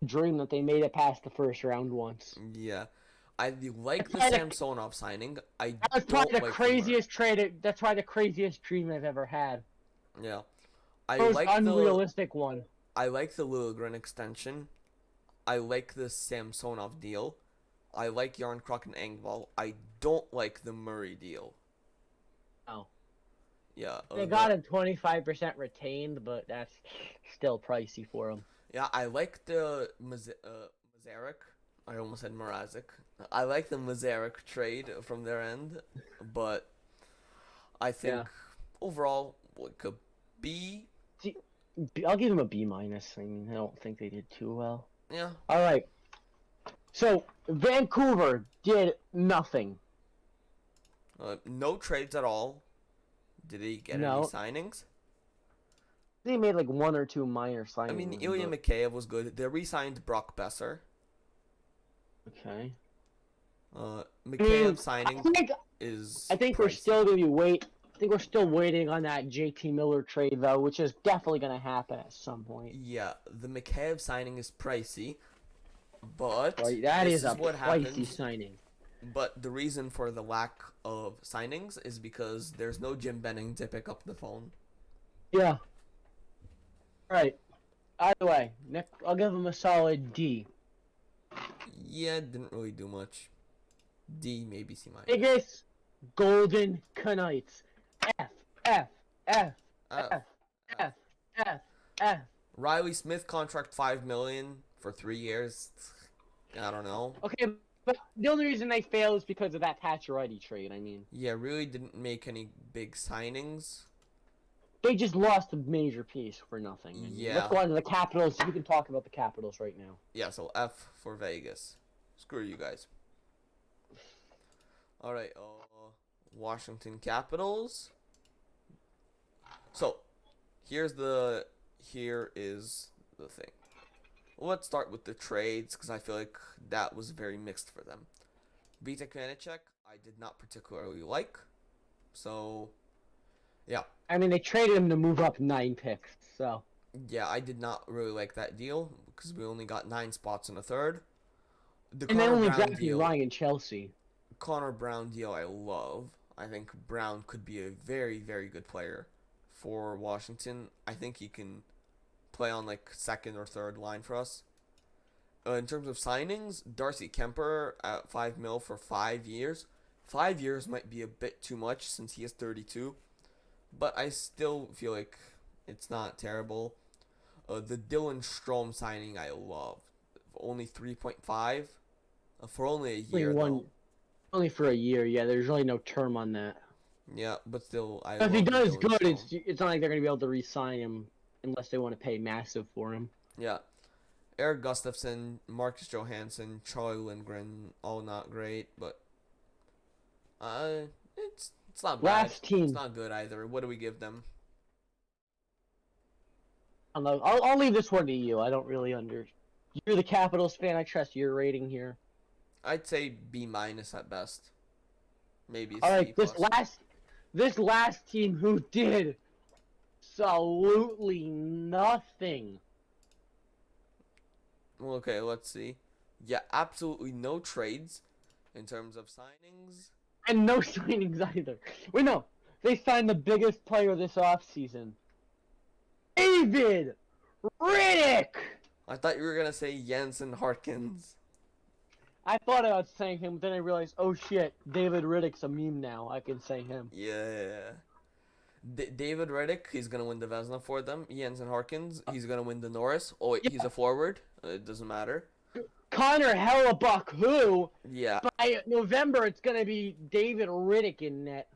Dream that they made it past the first round once. Yeah. I like the That's probably Samsonov signing. I That was don't probably the like craziest trade. That's probably the craziest dream I've ever had. Yeah. I Most like unrealistic one. I like the Liljegren extension. I like the Samsonov deal. I like Yarn Krok and Engvall. I don't like the Murray deal. Oh. Yeah. They got him 25% retained, but that's still pricey for him. Yeah, I like the Mazarek. I almost said Mrazek. I like the Mazarek trade from their end, but I think overall, like a B. I'll give him a B minus. I mean, I don't think they did too well. Yeah. All right. So Vancouver did nothing. No trades at all. Did he get any signings? They made like 1 or 2 minor signings. I mean, Ilya Mikheyev was good. They re-signed Brock Besser. Okay. Mikheyev signing is. I think we're still gonna be I think we're still waiting on that JT Miller trade though, which is definitely gonna happen at some point. Yeah, the Mikheyev signing is pricey, but that is a what pricey happens. signing. But the reason for the lack of signings is because there's no Jim Benning to pick up the phone. Yeah. Right. Either way, Nick, I'll give him a solid D. Yeah, didn't really do much. D, maybe C minus. Biggest Golden Knights. F, F, F, F, F, F, F. Riley Smith contract $5 million for 3 years. I don't know. Okay, but the only reason they fail is because of that Pacioretty trade. I mean, yeah, really didn't make any big signings. They just lost a major piece for nothing. I mean, Yeah. Let's go on to the Capitals. We can talk about the Capitals right now. Yeah, so F for Vegas. Screw you guys. All right, Washington Capitals. So, here is the thing. Let's start with the trades because I feel like that was very mixed for them. Vitek Vanacek, I did not particularly like. So, yeah. I mean, they traded him to move up 9 picks. So. Yeah, I did not really like that deal because we only got 9 spots in a third. And they only drafted Ryan Chelsea. Connor Brown deal I love. I think Brown could be a very, very good player for Washington. I think he can play on like second or third line for us. In terms of signings, Darcy Kemper at $5 million for 5 years. 5 years might be a bit too much since he is 32, but I still feel like it's not terrible. The Dylan Strome signing I love. Only 3.5 for only a year though. Only for a year, yeah. There's really no term on that. Yeah, but still, if he does good, it's not like they're gonna be able to re-sign him unless they want to pay massive for him. Yeah, Eric Gustafsson, Marcus Johansson, Charlie Lindgren, all not great, but it's not bad. Last team. It's not good either. What do we give them? I'll leave this one to you. I don't really You're the Capitals fan. I trust your rating here. I'd say B minus at best. Maybe. All right, this last team who did absolutely nothing. Okay, let's see. Yeah, absolutely no trades in terms of signings. And no signings either. Wait, no. They signed the biggest player this offseason. David Riddick! I thought you were gonna say Jansen Harkins. I thought about saying him, but then I realized, oh shit, David Riddick's a meme now. I can say him. Yeah. David Reddick, he's gonna win the Vesna for them. Jansen Harkins, he's gonna win the Norris. Oh wait, he's a forward. It doesn't matter. Connor Hellebuck, who Yeah. by November it's gonna be David Riddick in net.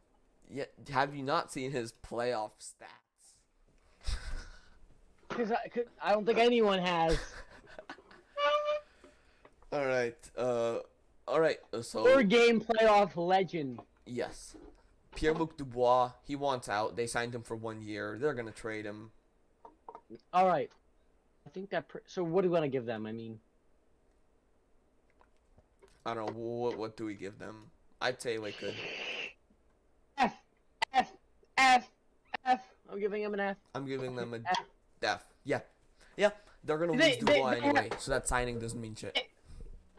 Yeah. Have you not seen his playoff stats? Cause I don't think anyone has. All right. All right. So 4-game playoff legend. yes, Pierre-Luc Dubois. He wants out. They signed him for 1 year. They're gonna trade him. All right. I think that. So what do we want to give them? I mean, I don't know. What do we give them? I'd say like a. F, F, F, F. I'm giving him an F. I'm giving them a F. F. Yeah. Yeah. They're gonna lose Dubois anyway, so that signing doesn't mean shit.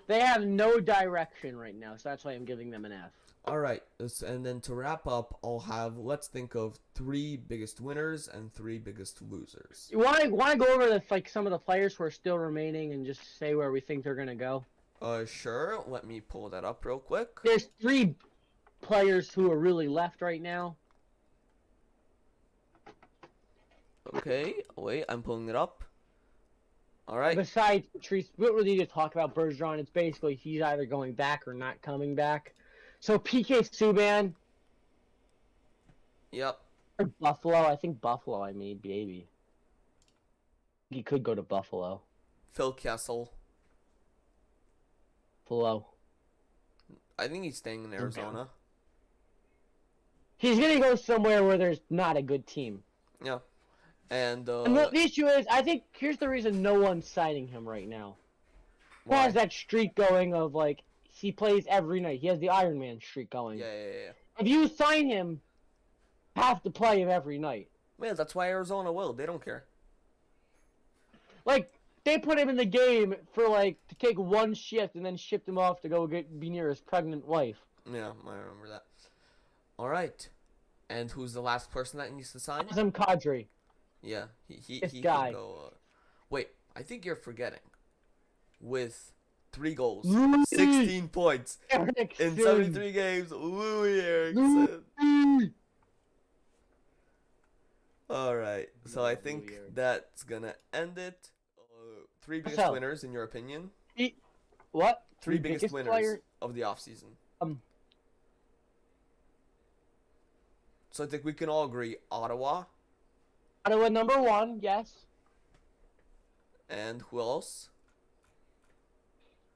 They have no direction right now, so that's why I'm giving them an F. All right, and then to wrap up, let's think of 3 biggest winners and 3 biggest losers. You want to go over some of the players who are still remaining and just say where we think they're gonna go? Sure. Let me pull that up real quick. There's 3 players who are really left right now. Okay, wait, I'm pulling it up. All right. Besides Patrice, we don't really need to talk about Bergeron. It's basically he's either going back or not coming back. So PK Subban. Yep. Or Buffalo. I think Buffalo. I mean, baby. He could go to Buffalo. Phil Kessel. Buffalo. I think he's staying in Arizona. He's gonna go somewhere where there's not a good team. Yeah. And the issue is, I think here's the reason no one's signing him right now. He has that streak going of like he plays every night. He has the Iron Man streak going. Yeah. If you sign him, you have to play him every night. Yeah, that's why Arizona will. They don't care. Like they put him in the game for like to take 1 shift and then shipped him off to go be near his pregnant wife. Yeah, I remember that. All right. And who's the last person that needs to sign? Nazem Kadri. Yeah, he guy. can go. Wait, I think you're forgetting. With 3 goals, Louis 16 points Erickson. in 73 games, Louis Erickson. All right, so I think that's gonna end it. 3 biggest winners in your opinion? What? 3 biggest winners of the offseason. So I think we can all agree Ottawa. Ottawa number 1, yes. And who else?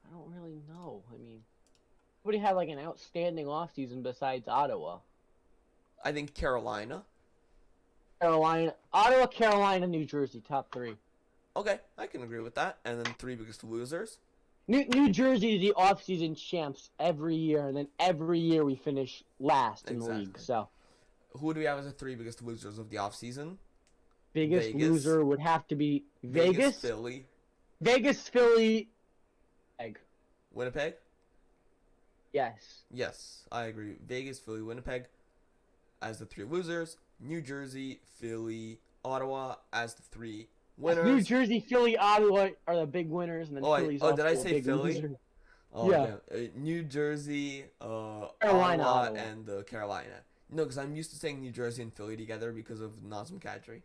I don't really know. I mean, nobody had like an outstanding offseason besides Ottawa. I think Carolina. Ottawa, Carolina, New Jersey, top 3. Okay, I can agree with that. And then 3 biggest losers. New Jersey is the offseason champs every year, and then every year we finish last in the league. So, who do we have as the 3 biggest losers of the offseason? Biggest loser would have to be Vegas, Philly. Vegas, Philly, Winnipeg? Yes. Yes, I agree. Vegas, Philly, Winnipeg as the 3 losers. New Jersey, Philly, Ottawa as the 3 winners. New Jersey, Philly, Ottawa are the big winners, and then Philly's did I say Philly? Loser. Oh, yeah. New Jersey, Carolina, Ottawa, and Carolina. No, because I'm used to saying New Jersey and Philly together because of Nazem Kadri.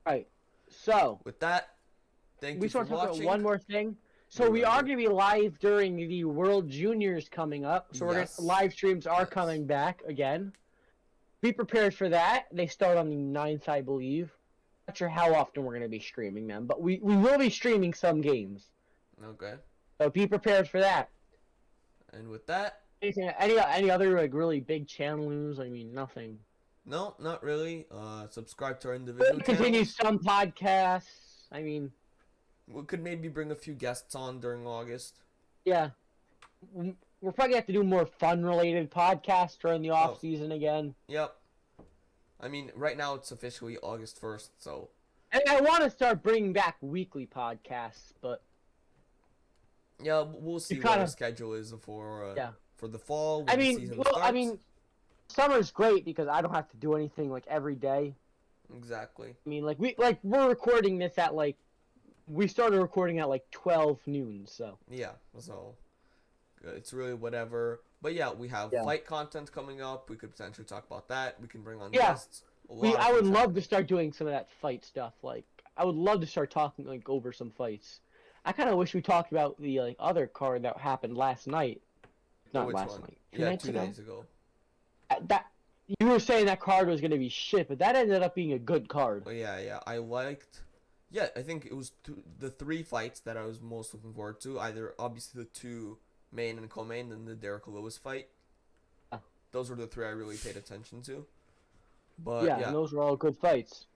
Right. So, with that, thank you for watching. We talk about one more thing. So we are going to be live during the World Juniors coming up. So live streams are coming back again. Be prepared for that. They start on the 9th, I believe. Not sure how often we're going to be streaming them, but we will be streaming some games. Okay. So be prepared for that. And with that, any other like really big channel news? I mean, nothing. No, not really. Subscribe to our individual channels. Continue some podcasts. I mean, we could maybe bring a few guests on during August. Yeah. We're probably have to do more fun-related podcasts during the off season again. Yep. I mean, right now it's officially August 1st, so And I want to start bringing back weekly podcasts, but yeah, we'll we see what kind our of schedule is yeah. for the fall I when the mean, season well, I starts. mean, summer's great because I don't have to do anything like every day. Exactly. I mean, we're recording this at like we started recording at like 12 noon, so Yeah. So it's really whatever. But yeah, we have yeah. fight content coming up. We could potentially talk about that. We can bring on Yeah, guests. A lot of I would things love to happening. start doing some of that fight stuff. Like, I would love to start talking like over some fights. I kind of wish we talked about the like other card that happened last night. Not Which last one? night, two Yeah, nights two ago. days ago. That you were saying that card was gonna be shit, but that ended up being a good card. Oh yeah, yeah. I liked. Yeah, I think it was the three fights that I was most looking forward to. Either obviously the two main and co-main, and the Derek Lewis fight. Those were the three I really paid attention to. But Yeah, yeah, and those were all good fights.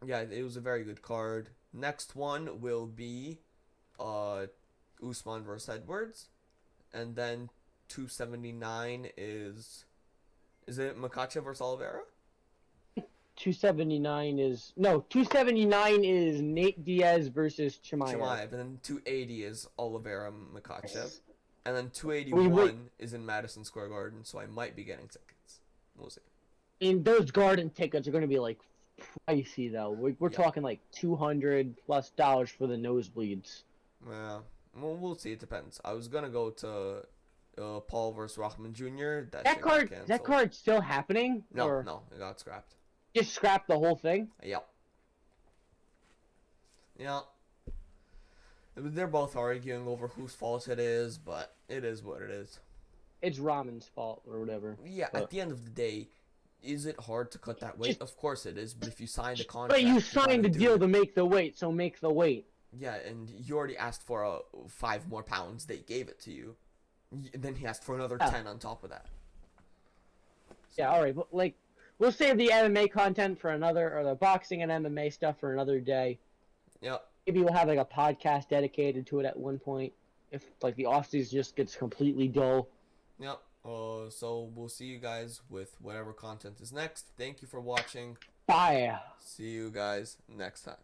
yeah, it was a very good card. Next one will be uh Usman versus Edwards, and then 279 is it Makachev versus Oliveira? 279 is no 279 is Nate Diaz versus Chimaev. Chimaev, and then 280 is Oliveira Makachev, and then We 281 is in Madison Square Garden, so I might be getting tickets. We'll see. and those garden tickets are gonna be like pricey though. We're Yeah, talking like $200+ for the nosebleeds. yeah. Well, we'll see. It depends. I was gonna go to Paul versus Rahman Jr. That shit got That canceled. card's still happening, No, or no, it got scrapped. just scrap the whole thing? Yeah, yeah. They're both arguing over whose fault it is, but it is what it is. It's Ramen's fault or whatever. Yeah, at But the end of the day, is it hard to cut that weight? just Of course it is, but if you signed a but you contract, you signed gotta a do deal it. to make the weight, so make the weight. Yeah, and you already asked for 5 more pounds. They gave it to you. Then he asked for another Yeah. 10 on top of that. Yeah, all right, but like we'll save the MMA content for another, or the boxing and MMA stuff for another day. Yep. Maybe we'll have like a podcast dedicated to it at one point if like the off season just gets completely dull. Yep. So we'll see you guys with whatever content is next. Thank you for watching. Bye. See you guys next time.